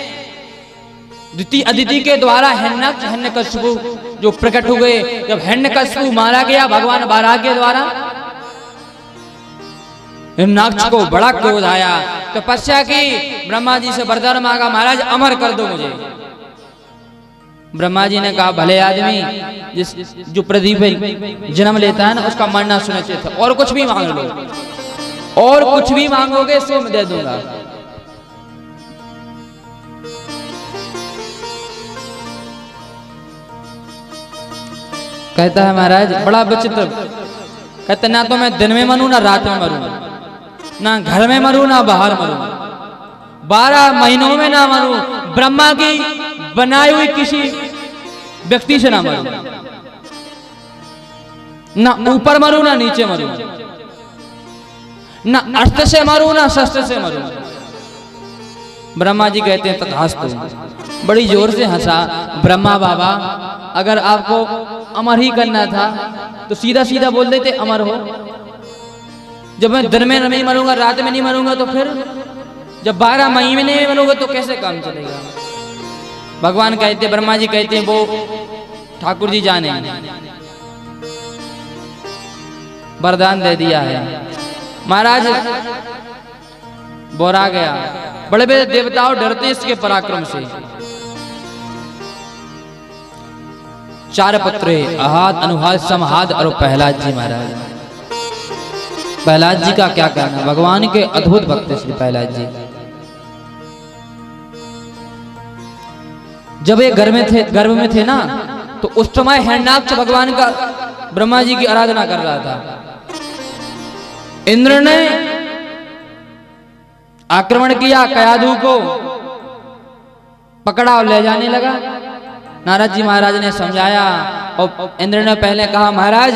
द्वितीय अदिति के द्वारा हिरण्यकशिपु जो प्रकट हुए, जब हिरण्यकशिपु मारा गया भगवान बाराह के द्वारा, हिरण्याक्ष को बड़ा क्रोध आया, तपस्या की, ब्रह्मा जी से वरदान मांगा महाराज अमर कर दो मुझे। ब्रह्मा जी ने कहा भले आदमी जो प्रदीप जन्म लेता है ना उसका मरना सुनिश्चित है, और कुछ भी मांग लो, और कुछ भी मांगोगे सो मैं दे दूंगा। कहता है महाराज बड़ा विचित्र, कहते ना तो मैं दिन में मरूं ना रात में मरूं, ना घर में मरूं ना बाहर मरूं, 12 महीनों में ना मरूं, ब्रह्मा की बनाई हुई किसी व्यक्ति से ना मरूं, ना ऊपर मरूं ना नीचे मरूं, ना अस्त्र से मरूं ना शस्त्र से मरूं। ब्रह्मा जी कहते हैं तथास्तु, बड़ी जोर से हंसा। ब्रह्मा बाबा अगर आपको अमर ही करना था तो सीधा सीधा बोल देते अमर हो। जब मैं दिन में नहीं मरूंगा, रात में नहीं मरूंगा, तो फिर जब 12 महीने में मरूंगा तो कैसे काम चलेगा? भगवान कहते, ब्रह्मा जी कहते हैं, वो ठाकुर जी जाने वरदान दे दिया है। महाराज बोरा गया, बड़े बड़े देवताओं डरते इसके पराक्रम से। 4 पुत्र अहाद, अनुहाद, समहाद और प्रहलाद जी। महाराज प्रहलाद जी का क्या कहना, भगवान के अद्भुत भक्त श्री प्रहलाद जी। जब ये गर्भ में थे ना, तो उस समय हिरण्याक्ष भगवान का ब्रह्मा जी की आराधना कर रहा था। इंद्र ने आक्रमण किया, कयाधु को पकड़ा और ले जाने लगा। नारद जी महाराज ने समझाया और इंद्र ने पहले कहा, महाराज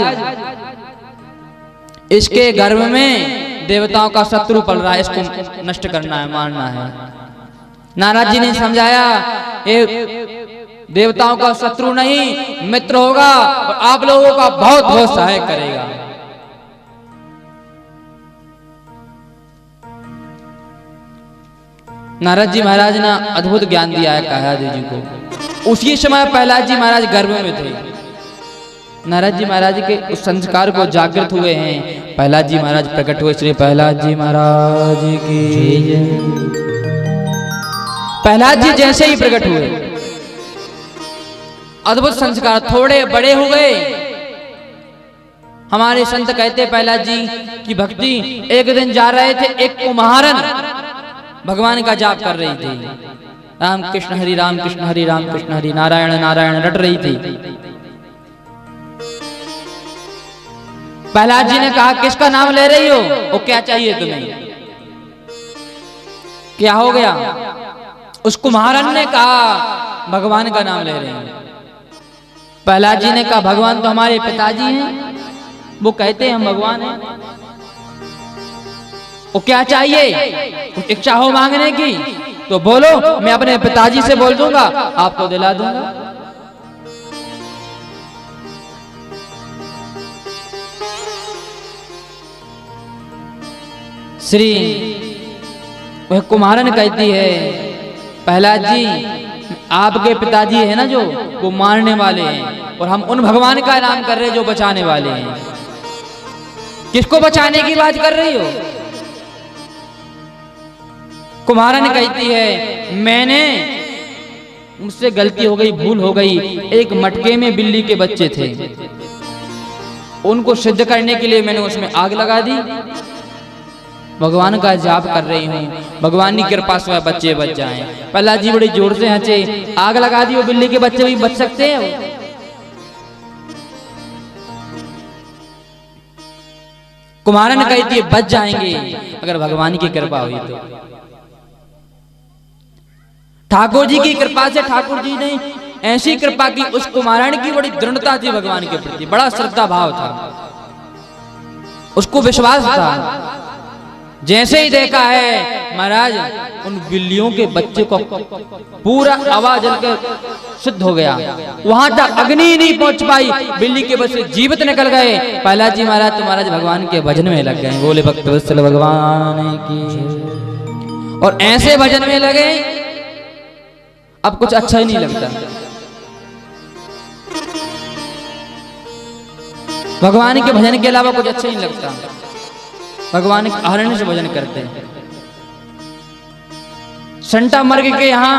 इसके गर्भ में देवताओं का शत्रु पल रहा है, इसको नष्ट करना है, मारना है। नारद जी ने समझाया, ये देवताओं का शत्रु नहीं, मित्र होगा और आप लोगों का बहुत बहुत सहायक करेगा। नारद जी महाराज ने अद्भुत ज्ञान दिया है कयाधु जी को। उसी समय प्रहलाद जी महाराज गर्भ में थे। नारद जी महाराज के उस संस्कार को जागृत हुए हैं। प्रहलाद जी महाराज प्रकट हुए। श्री प्रहलाद जी महाराज की जय। प्रहलाद जी जैसे ही प्रकट हुए, अद्भुत संस्कार, थोड़े बड़े हो गए। हमारे संत कहते प्रहलाद जी की भक्ति, एक दिन जा रहे थे, एक कुम्हारन भगवान का जाप कर रही थी। राम कृष्ण हरि राम कृष्ण हरि राम कृष्ण हरि, नारायण नारायण रट रही थी। प्रहलाद जी ने कहा, किसका नाम ले रही हो? वो क्या चाहिए तुम्हें? क्या हो गया? उस कुम्हारन ने कहा, भगवान का नाम ले रहे हैं। प्रहलाद जी ने कहा, भगवान तो हमारे पिताजी हैं, वो कहते हैं हम भगवान हैं। वो क्या चाहिए? कुछ इच्छा हो मांगने की तो बोलो, मैं अपने पिताजी से बोल दूंगा, आपको दिला दूंगा। श्री वह कुम्हारन कहती है, प्रहलाद जी आपके पिताजी है ना जो, वो मारने वाले हैं और हम उन भगवान का नाम कर रहे हैं जो बचाने वाले हैं। किसको बचाने की बात कर रही हो? कुम्हारन कहती है, मैंने मुझसे गलती हो गई, भूल हो गई। एक मटके में बिल्ली के बच्चे थे, उनको सिद्ध करने के लिए मैंने उसमें आग लगा दी। भगवान का जाप कर रही हूँ, भगवान की कृपा से बच्चे बच जाएं। प्रहलाद जी बड़ी जोर से हंसे, आग लगा दी, वो बिल्ली के बच्चे भी बच सकते हैं? कुम्हारन कहती है, बच जाएंगे अगर भगवान की कृपा हुई तो। ठाकुर जी की कृपा से ठाकुर जी ने ऐसी कृपा की, उस कुम्हारन की बड़ी दृढ़ता थी भगवान के प्रति, बड़ा श्रद्धा भाव था, उसको विश्वास था। जैसे ही देखा है महाराज, उन बिल्लियों के बच्चे को पूरा आवाज जलकर सिद्ध हो गया। वहां तक अग्नि नहीं पहुंच पाई, बिल्ली के बच्चे जीवित निकल गए। प्रहलाद जी महाराज तो महाराज भगवान के भजन में लग गए, बोले भक्त वत्सल भगवान की। और ऐसे भजन में लगे, अब कुछ अच्छा ही नहीं लगता। भगवान के भजन के अलावा कुछ अच्छा नहीं लगता। भगवान के आहरण से भजन करते हैं। संटा मर्ग के यहाँ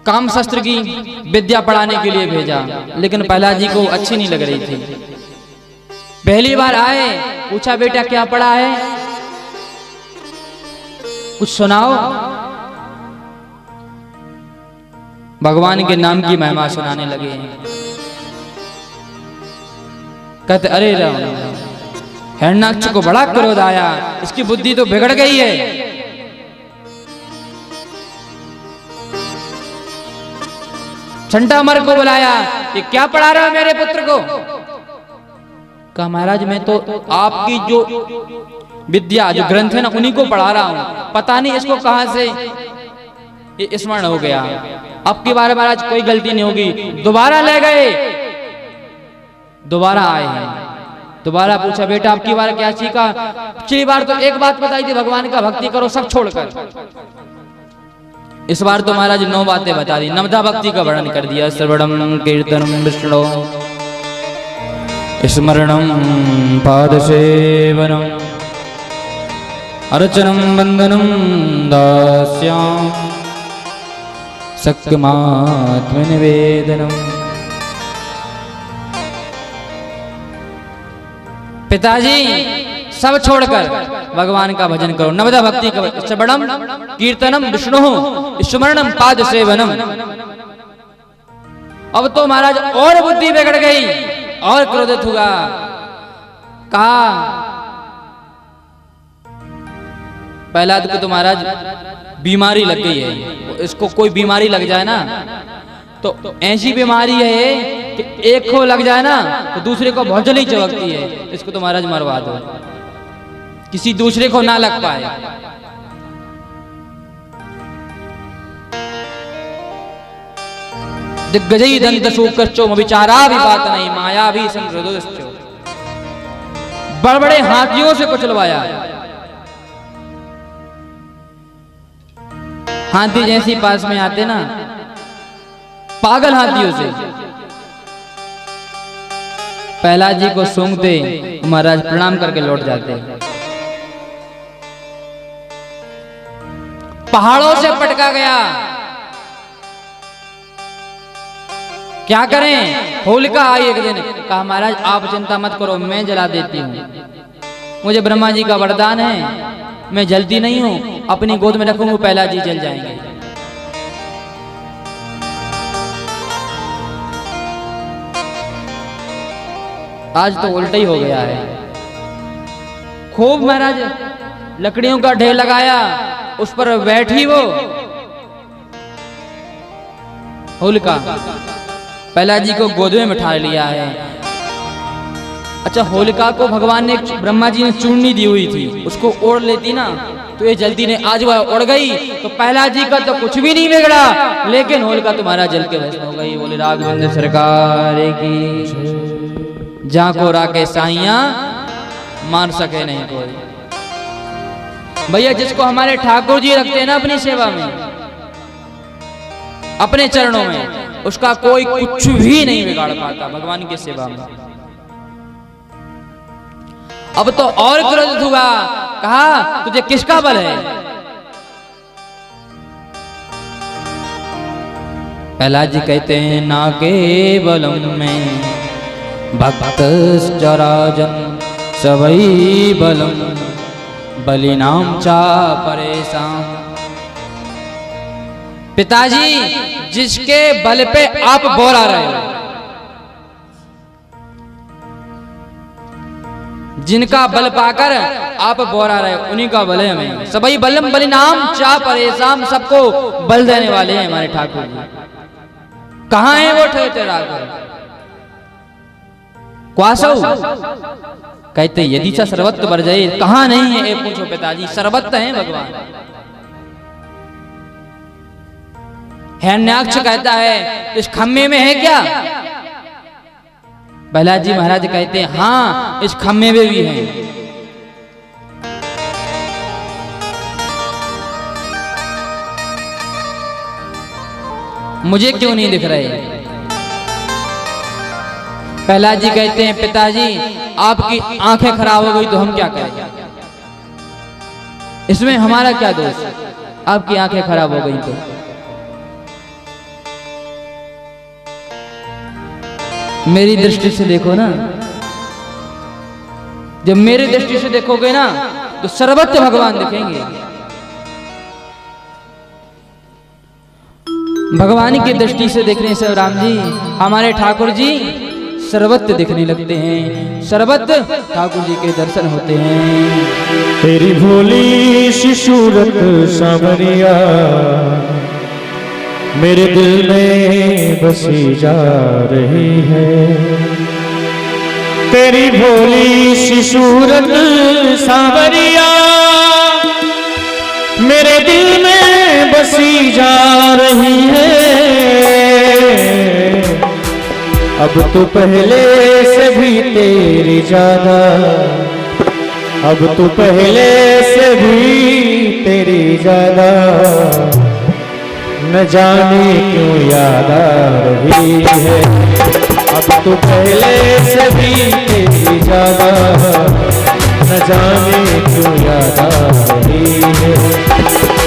काम शस्त्र की विद्या पढ़ाने के लिए भेजा, लेकिन प्रहलाद जी को अच्छी नहीं लग रही थी। पहली बार आए, पूछा बेटा क्या पढ़ा है, कुछ सुनाओ। भगवान के नाम की महिमा सुनाने लगे हैं। कहते अरे राम, हिरण्याक्ष को बड़ा क्रोध आया, इसकी बुद्धि तो बिगड़ गई है। छंटा मर को बुलाया, ये क्या पढ़ा रहा है मेरे पुत्र को? कहा महाराज मैं तो आपकी जो विद्या, जो ग्रंथ है ना, उन्हीं को पढ़ा रहा हूं, पता नहीं इसको कहां से ये स्मरण हो गया। अब की बार महाराज कोई गलती नहीं होगी। दोबारा ले गए, दोबारा आए हैं, दोबारा पूछा बेटा अब की बार क्या सीखा? पिछली बार तो एक बात बताई थी भगवान का भक्ति करो सब छोड़कर, इस बार तो महाराज 9 बातें बता दी, नवधा भक्ति का वर्णन कर दिया। श्रवणम कीर्तनम विष्णु स्मरणम पाद सेवनम अर्चनम वंदनम दास्याम सक्यमात्म निवेदनम। पिताजी सब छोड़कर भगवान का भजन करो, नवदा भक्ति का श्रवणम कीर्तनम विष्णु स्मरणम पाद सेवनम। अब तो महाराज और बुद्धि बिगड़ गई और क्रोधित हुआ, कहा प्रहलाद को तो महाराज बीमारी लग गई है, इसको कोई बीमारी लग जाए ना तो ऐसी बीमारी है कि एक को लग जाए ना तो दूसरे को भौजली चमकती है, इसको तो महाराज मरवा दो, किसी दूसरे को ना लग पाए। दिग्गजई दंत सूकच्चो विचारा भी बात नहीं माया भी संहृदयश्चो। बड़बड़े हाथियों से कुचलवाया, हाथी जैसी पास में आते ना पागल हाथियों से, प्रहलाद जी को सूंघते महाराज प्रणाम करके लौट जाते। पहाड़ों से पटका गया, क्या करें? होलिका आई एक दिन, कहा महाराज आप चिंता मत करो मैं जला देती हूँ, मुझे ब्रह्मा जी का वरदान है, मैं जलती नहीं हूं, अपनी गोद में रखूंगा प्रहलाद जी जल जाएंगे। आज तो उल्टा ही हो गया है। खूब महाराज लकड़ियों का ढेर लगाया, उस पर बैठी वो होलिका, प्रहलाद जी को गोद में बिठा लिया है। अच्छा होलिका को भगवान ने ब्रह्मा जी ने चूर्णी दी हुई थी, उसको ओढ़ लेती ना तो ये जल्दी ने, आज वह उड़ गई तो प्रहलाद जी का तो कुछ भी नहीं बिगड़ा, लेकिन होलिका तुम्हारा जल के भस्म हो गई। बोले राघवेंद्र सरकार की, जहां को राके साइया मार सके नहीं कोई। भैया जिसको हमारे ठाकुर जी रखते हैं ना अपनी सेवा में, अपने चरणों में, उसका कोई कुछ भी नहीं बिगाड़ पाता भगवान की सेवा में। अब तो और क्रोधित हुआ, कहा तुझे किसका बल है? प्रहलाद जी कहते हैं ना के बलम में भक्त चराजन सबई बलम बलि नाम चा परेशान। पिताजी जिसके बल पे आप बोला रहे हो, जिनका बल पाकर आप बोरा रहे उन्हीं का बल है हमें। सबई बलम बलि नाम चा परेशान, सबको बल देने वाले हैं हमारे ठाकुर जी। कहां है वो ठहरते राघव? क्वासौ कहते यदि सा सर्वत्र बर जाए, कहां नहीं है ये पूछो पिताजी, सर्वत्र है भगवान। हिरण्याक्ष कहता है इस खम्मे में है क्या? प्रहलाद जी महाराज कहते हैं हाँ इस खम्मे में भी हैं। मुझे क्यों नहीं दिख रहे? प्रहलाद जी कहते हैं पिताजी आपकी आंखें खराब हो गई तो हम क्या करें, इसमें हमारा क्या दोष? आपकी आंखें खराब हो गई तो मेरी दृष्टि से देखो ना, जब मेरी दृष्टि से देखोगे ना तो सर्वत्र भगवान दिखेंगे। भगवान की दृष्टि से देखने से राम जी हमारे ठाकुर जी सर्वत्र दिखने लगते हैं, सर्वत्र ठाकुर जी के दर्शन होते हैं। तेरी भोली सी सूरत सांवरिया मेरे दिल में बसी जा रही है। तेरी भोली सी सूरत सांवरिया मेरे दिल में बसी जा रही है। अब तो पहले से भी तेरी ज्यादा, अब तो पहले से भी तेरी ज्यादा, न जाने क्यों याद आ रही है। अब तो पहले से भी तेरी ज्यादा, न जाने क्यों याद आ रही है।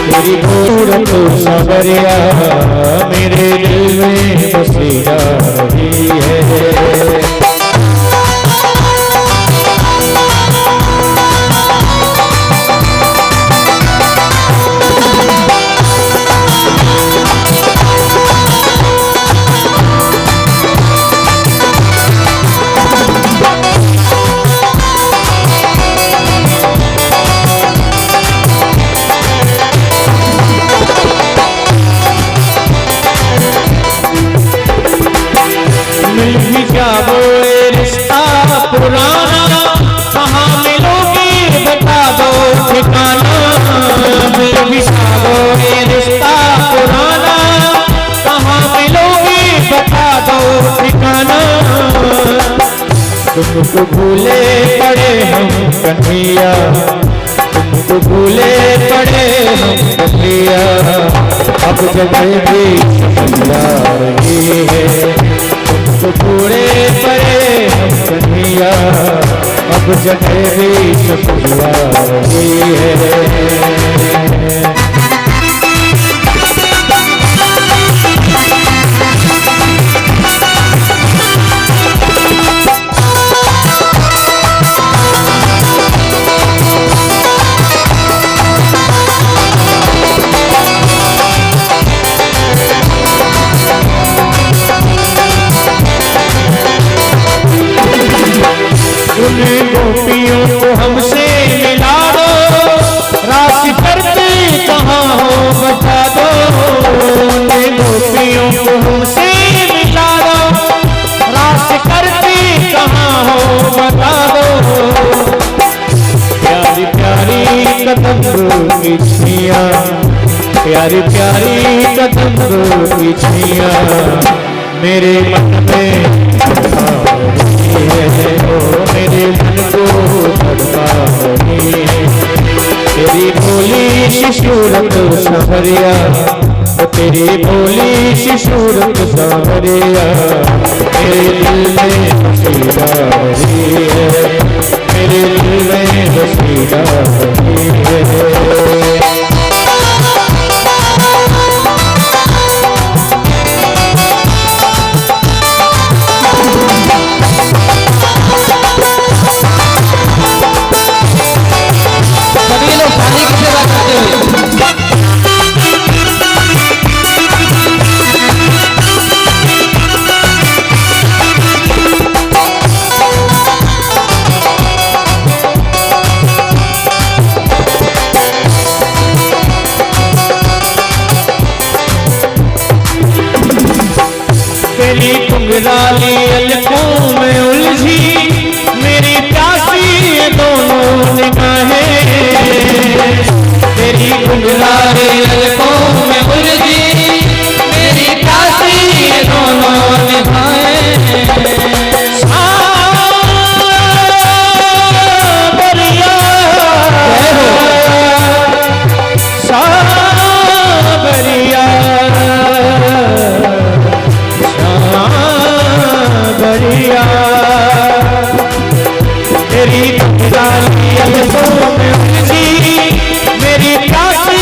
तेरी सूरत सावरिया मेरे दिल में बसी जा रही है। मिल भी जाओ रिश्ता पुराना, कहाँ मिलोगी बता दो ठिकाना। मिल भी जाओ रिश्ता पुराना, कहाँ मिलोगी बता दो ठिकाना। तुमको भूले पड़े हम कन्हैया, तुमको भूले पड़े हम कन्हैया। अब जगह भी जा रही है, तो पूरे पड़े हम कन्हैया। अब जगह भी जा रही है। गोपियों को हमसे मिला दो, रात करते कहाँ हो बता दो। गोपियों को हमसे मिला दो, रात करते कहाँ हो बता दो। प्यारी प्यारी कदम की छिया, प्यारी प्यारी कदम की छिया मेरे मन में है। ओ मेरे मन को धड़का रही है। तेरी भोली सी सूरत सांवरिया, तेरी भोली सी सूरत सांवरिया मेरे दिल में बसी जा रही है, मेरे दिल में बसी जा रही है। तेरी कुंगराली अलकों में उलझी मेरी प्यासी दोनों निगाहें। तेरी कुंगराली अलकों में उलझी मेरी प्यासी दोनों निगाहें। सावरिया सावरिया बढ़िया। तेरी कुंगराली अलकों में उलझी मेरी प्यासी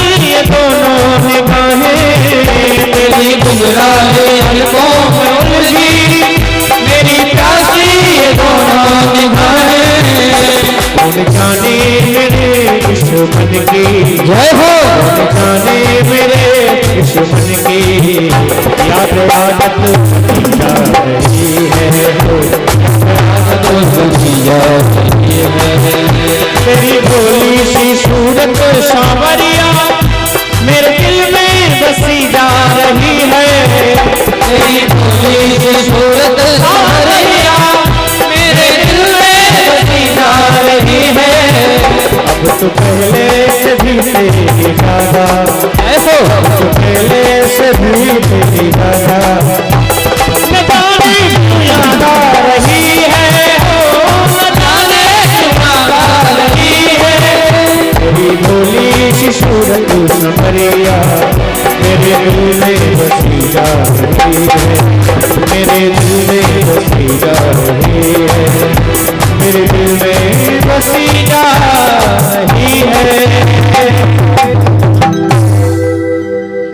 दोनों निगाहें। तेरी कुंगराली अलकों में उलझी मेरी प्यासी दोनों निगाहें। कौन जाने मेरे दुश्मन की जय हो, कौन जाने मेरे दुश्मन की याद आदत जा रही है, तेरी भोली सी सूरत सांवरिया मेरे दिल में बसी जा रही है। तेरी भोली सी सूरत सांवरिया मेरे दिल में बसी जा रही है। अब तो पहले से भी तेरी ज्यादा, अब तो भी तेरी गाथा न जाने क्यों याद आ रही है, न जाने क्यों याद आ रही है। तेरी भोली सी सूरत संवरिया मेरे दिल में बसी जा रही है, मेरे दिल में बसी जा रही है, मेरे दिल में बसी जा रही है।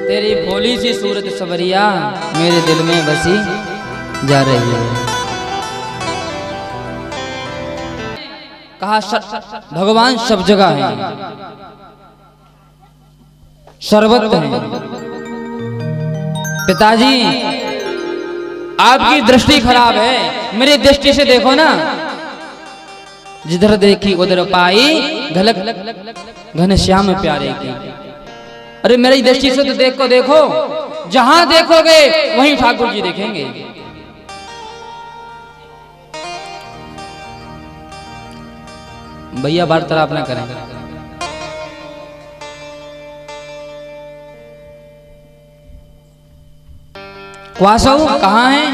तेरी भोली सी सूरत सवरिया मेरे दिल में बसी जा रही है। कहा भगवान सब जगह है, सर्वत्र है। पिताजी आपकी दृष्टि खराब है, मेरी दृष्टि से देखो ना। जिधर देखी उधर पाई झलक घनश्याम प्यारे की। अरे मेरी दृष्टि से तो देखो, जहां देखोगे वहीं ठाकुर जी देखेंगे। भैया वार्तालाप न करें। क्वासौ कहाँ है?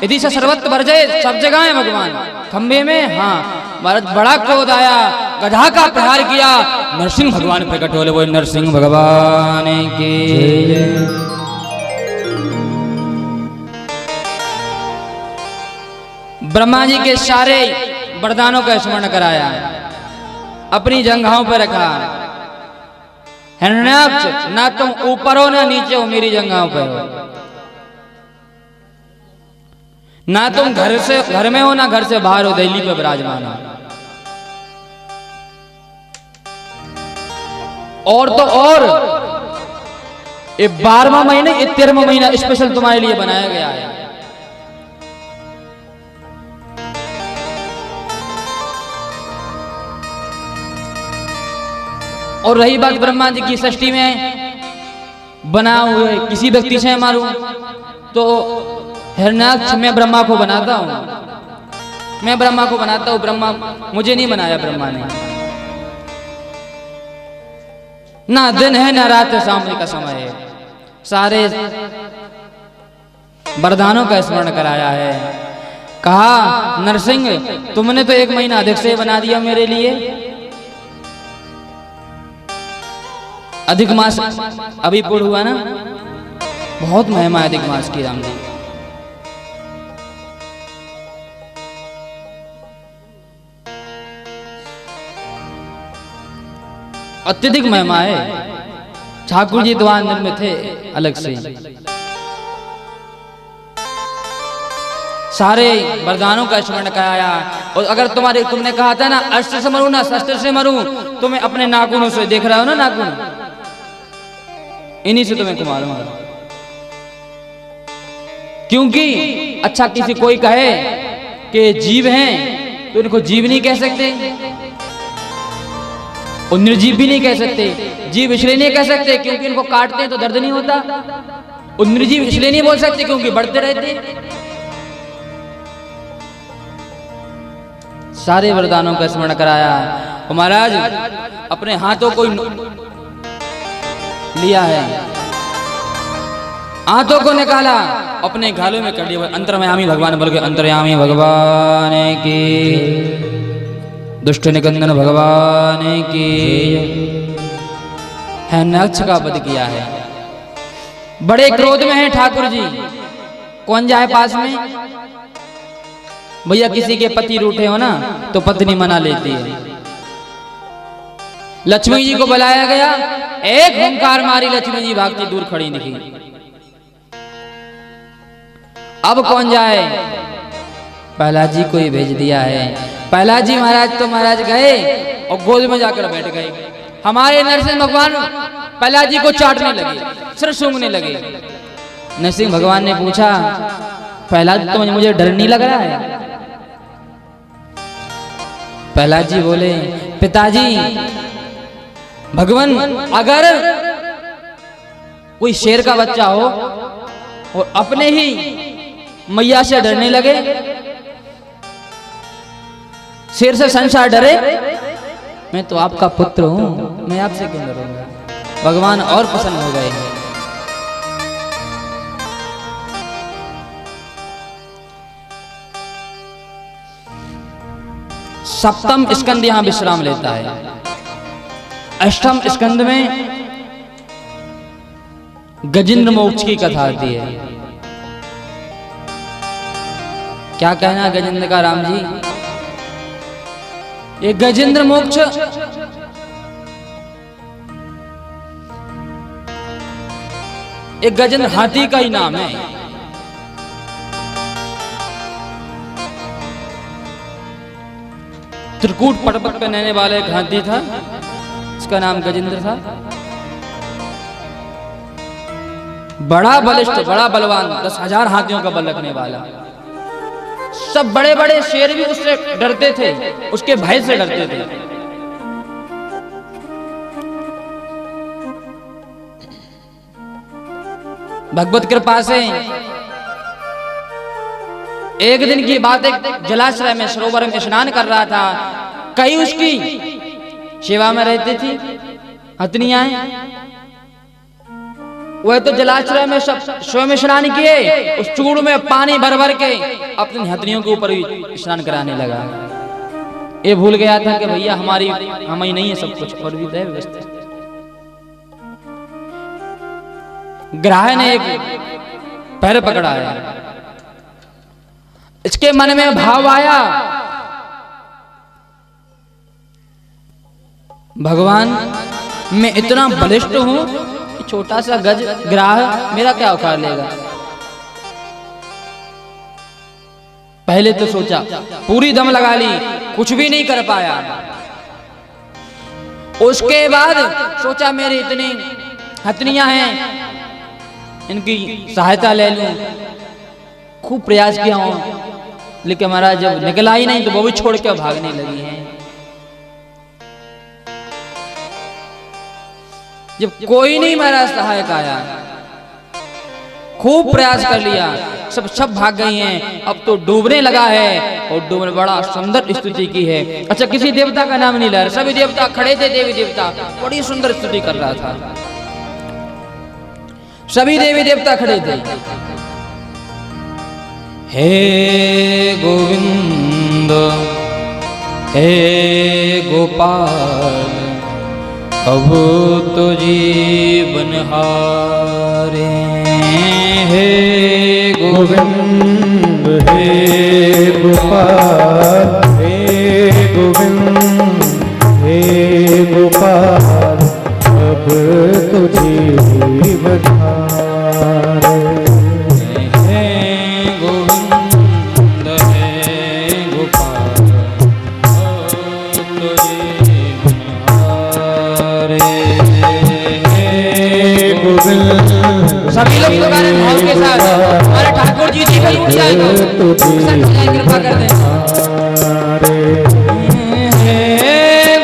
यदि से सर्वत्र वर्जय, सब जगह है भगवान। खंबे में हाँ, महाराज बड़ा क्रोध आया, गधा का प्रहार किया, नरसिंह भगवान प्रकट होले। वो नरसिंह भगवान की। ब्रह्मा जी के सारे वरदानों का स्मरण कराया, अपनी जंघाओं पर रखा। हिरण्याक्ष, ना तुम ऊपर हो ना नीचे हो, मेरी जंघाओं पर हो। ना तुम घर में हो ना घर से बाहर हो, दिल्ली पे विराजमान हो। और तो और ये 12वां महीना, ये 13वां महीना स्पेशल तुम्हारे लिए बनाया गया है। और रही बात ब्रह्मा जी की सृष्टि में बना हुए किसी व्यक्ति से मारूं तो हिरण्याक्ष मैं ब्रह्मा को बनाता हूं, मैं ब्रह्मा को बनाता हूं। ब्रह्मा मुझे नहीं बनाया ब्रह्मा ने। ना दिन है ना रात है, सामने का समय है। सारे वरदानों का स्मरण कराया है। कहा नरसिंह तुमने तो 1 महीना अधिक से बना दिया मेरे लिए। अधिक मास अभी पूर्ण हुआ ना, बहुत महिमा है अधिक मास की राम जी। अत्यधिक महिमा है। ठाकुर जी द्वार अंदर में थे अलग से। सारे वरदानों का स्मरण कराया। और अगर तुमने कहा था ना अस्त्र से मरूं ना शस्त्र से मरूं, तो मैं अपने नाखूनों से देख रहा हूं ना, नाखून इन्हीं से तुम्हें को मारूंगा। क्योंकि अच्छा किसी कोई कहे कि जीव हैं तो इनको जीव नहीं कह सकते, और निर्जीव भी नहीं कह सकते। जीव इसलिए नहीं कह सकते क्योंकि इनको काटते हैं तो दर्द नहीं होता, और निर्जीव इसलिए नहीं बोल सकते क्योंकि बढ़ते रहते। सारे वरदानों का स्मरण कराया। और महाराज अपने हाथों को लिया है, हाथों को निकाला, अपने गालों में कर लिया। अंतर्यामी भगवान बोल के अंतर्यामी भगवान की, दुष्ट निकंदन भगवान की। हिरण्याक्ष का वध किया है। बड़े क्रोध में हैं ठाकुर जी। कौन जाए पास में? भैया किसी के पति रूठे हो ना तो पत्नी मना लेती है। लक्ष्मी जी को बुलाया गया, एक हुंकार मारी, लक्ष्मी जी भागती दूर खड़ी दिखी। अब कौन जाए? प्रहलाद जी को ही भेज दिया है। प्रहलाद जी महाराज तो महाराज गए और गोद में जाकर बैठ गए। हमारे नरसिंह भगवान प्रहलाद जी को चाटने लगे, सिर सूंघने लगे। नरसिंह भगवान ने पूछा प्रहलाद तो मुझे डर नहीं लग रहा है? प्रहलाद जी बोले पिताजी भगवान अगर कोई शेर का बच्चा हो और अपने ही मैया से डरने लगे, शेर से संसार डरे, मैं तो आपका पुत्र हूं, मैं आपसे क्यों डरूंगा? भगवान और प्रसन्न हो गए। सप्तम स्कंद यहाँ विश्राम लेता है। अष्टम स्कंद में गजेंद्र मोक्ष की कथा आती है। क्या कहना गजेंद्र का राम जी? ये गजेंद्र मोक्ष एक गजेंद्र हाथी का ही नाम है। त्रिकूट पर्वत पर रहने वाला एक हाथी था, इसका नाम गजेंद्र था। बड़ा बलिष्ठ, बड़ा बलवान, 10,000 हाथियों का बल रखने वाला। सब बड़े बड़े शेर भी उससे डरते थे, उसके भय से डरते थे। भगवत कृपा से एक दिन की बात, एक जलाशय में, सरोवर में स्नान कर रहा था। कई उसकी सेवा में रहती थी हथनियां। वह तो जलाशय में सब स्वयं स्नान किए, उस चूड़ में पानी भर भर के अपनी हथनियों के ऊपर भी स्नान कराने लगा। ये भूल गया था कि भैया हमारी हम ही नहीं है सब कुछ, और भी तो है व्यवस्था। ग्राह ने एक पैर पकड़ा है। इसके मन में भाव आया, भगवान मैं इतना बलिष्ठ हूं, छोटा सा गज ग्राह मेरा क्या उखाड़ लेगा। पहले तो सोचा, पूरी दम लगा ली, कुछ भी नहीं कर पाया। उसके बाद सोचा मेरी इतनी हथनियां हैं, इनकी सहायता ले लूं। खूब प्रयास किया हूं, लेकिन हमारा जब निकला ही नहीं तो वो भी छोड़ के भागने लगी हैं। जब कोई नहीं मेरा सहायक आया, खूब प्रयास कर लिया, सब भाग गई हैं। अब तो डूबने लगा है, और डूबने बड़ा सुंदर स्तुति की है। अच्छा, किसी देवता का नाम नहीं ले रहा, सभी देवता खड़े थे। देवी देवता बड़ी सुंदर स्तुति कर रहा था, सभी देवी देवता खड़े थे। हे गोविंद हे गोपाल, अब तो जीवन हारे। हे गोविंद हे गोपाल, हे गोविंद हे गोपाल, अब तो जीवन हारे। हे गोविंद हे गोपाल, अब तो जीवन हारे। हे गोविंद। सभी लोग तो गाने भाव के साथ हमारे ठाकुर जी जीवन उठ जाए तो कृपा कर दें। हे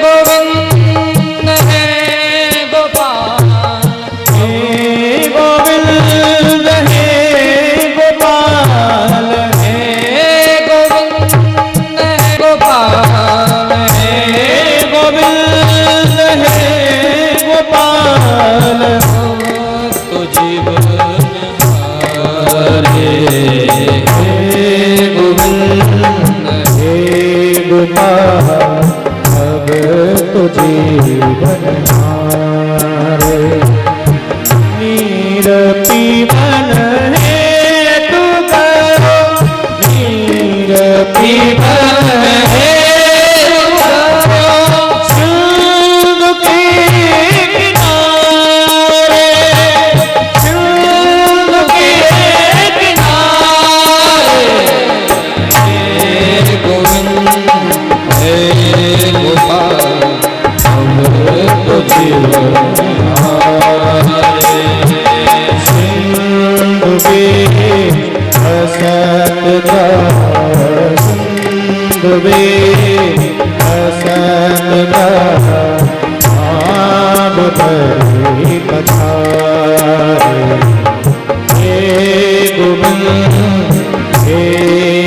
गोविंद हे गोपाल, हे गोविंद हे गोपाल, हे गोविंद हे गोपाल, हे गोविंद हे गोपाल, तो जीवन हारे। हे गोविंद हे गोपाल, अब तो जीवन हारे। नीर पीवन है तू करो, नीर पीवन है तू करो, सिंधु के किनारे, सिंधु के किनारे। हे गोविंद हे गोपाल, अब तो जीवन हारे। सिंधु के असत का, सिंधु के असत का, आब भरी पधारे। हे गोविंद हे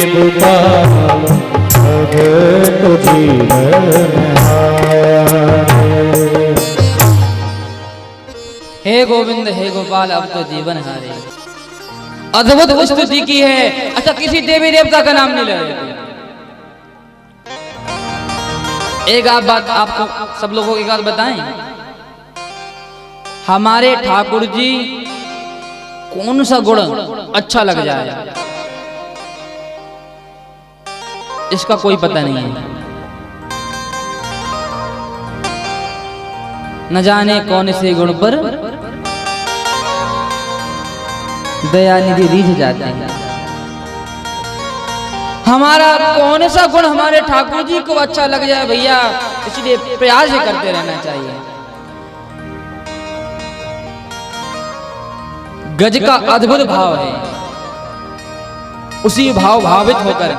गोपाल, अब तो जीवन हारे। हे गोविंद हे गोपाल, अब तो जीवन हारे। अद्भुत स्तुति की है। अच्छा, किसी देवी देवता का नाम नहीं ले रहे थे। एक आप बात आपको सब लोगों को एक बात बताएं, हमारे ठाकुर जी कौन सा गुण अच्छा लग जाए इसका कोई पता नहीं है। न जाने कौन से गुण पर दयानिधि रीझ जाती है। हमारा कौन सा गुण हमारे ठाकुर जी को अच्छा लग जाए भैया, इसलिए प्रयास करते रहना चाहिए। गज का अद्भुत भाव है, उसी भाव भावित होकर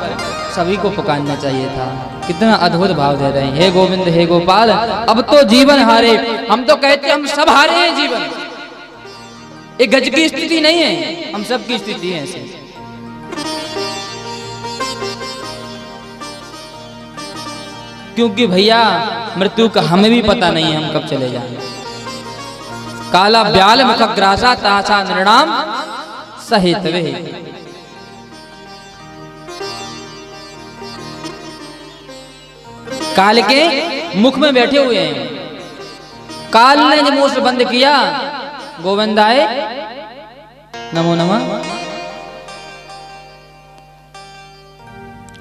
सभी को पुकारना चाहिए था। कितना अद्भुत भाव दे रहे हैं, हे गोविंद हे गोपाल अब तो जीवन हारे। हम तो कहते हम सब हारे हैं जीवन, एक गज की स्थिति नहीं है, हम सब की स्थिति है ऐसे। क्योंकि भैया मृत्यु का हमें भी पता नहीं है हम कब चले जाएंगे। काला ब्याल मुख ग्रासा तासा निर्णाम सहित वे। काल के मुख में बैठे हुए हैं, काल ने जब मुंह बंद किया गोविंद आए नमो नमः।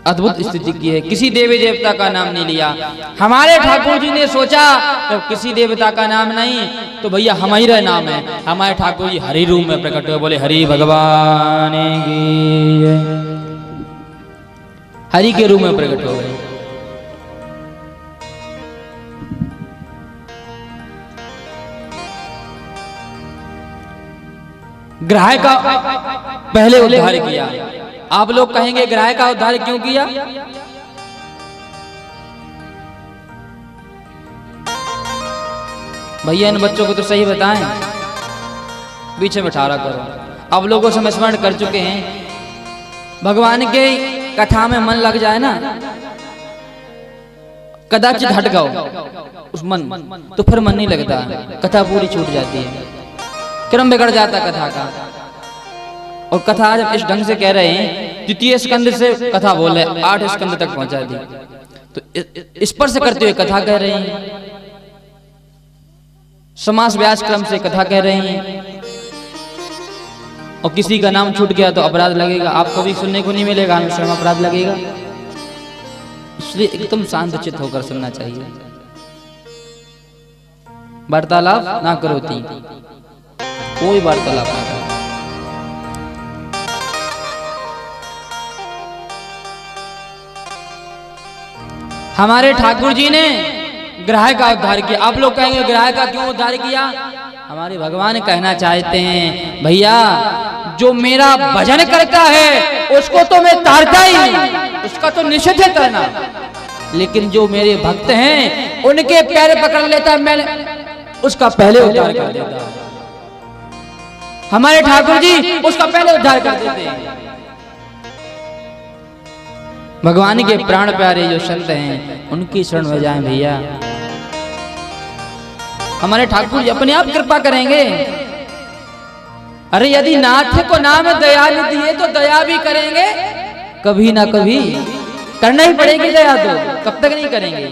अद्भुत स्थिति की है, किसी देवी देवता का नाम नहीं लिया। हमारे ठाकुर जी ने सोचा तो किसी देवता का नाम नहीं तो भैया हमारा नाम है। हमारे ठाकुर जी हरि रूप में प्रकट हुए, बोले हरि भगवान की जय। हरि के रूप में प्रकट हो गए। ग्राह का पहले उद्धार किया। आप लोग कहेंगे ग्राह का उद्धार क्यों किया? भैया इन बच्चों को तो सही बताएं, पीछे बैठा रहा करो। आप लोगों से स्मरण कर चुके हैं, भगवान के कथा में मन लग जाए ना, कदाचित हट गओ उस मन तो फिर मन नहीं लगता, कथा पूरी छूट जाती है, क्रम बिगड़ जाता कथा का। और कथा जब इस ढंग से कह रहे हैं, द्वितीय स्कंद से कथा बोल रहे 8 स्कंद तक पहुंचा दी, तो स्पर्श करते हुए कथा कह रहे हैं, समास व्यास क्रम से कथा कह रहे हैं। और किसी का नाम छूट गया तो अपराध लगेगा, आपको भी सुनने को नहीं मिलेगा, हमें स्वयं अपराध लगेगा। इसलिए एकदम शांत चित्त होकर सुनना चाहिए, वार्तालाप ना करो, कोई वार्तालाप ना करो। हमारे ठाकुर जी ने ग्राह का उद्धार किया। आप लोग कहेंगे ग्राह का क्यों उद्धार किया? हमारे भगवान कहना चाहते हैं भैया जो मेरा भजन करता है उसको तो मैं तारता ही नहीं, उसका तो निषेध है करना, लेकिन जो मेरे भक्त हैं उनके पैर पकड़ लेता मैं उसका पहले उद्धार कर देता। हमारे ठाकुर जी उसका पहले उद्धार कर देते हैं। भगवान के प्राण प्यारे जो संत हैं उनकी शरण में जाएं भैया, हमारे ठाकुर जी अपने आप कृपा करेंगे। अरे यदि नाथ को नाम दया दिए तो दया भी करेंगे, कभी ना कभी करना ही पड़ेगी दया, तो कब तक नहीं करेंगे।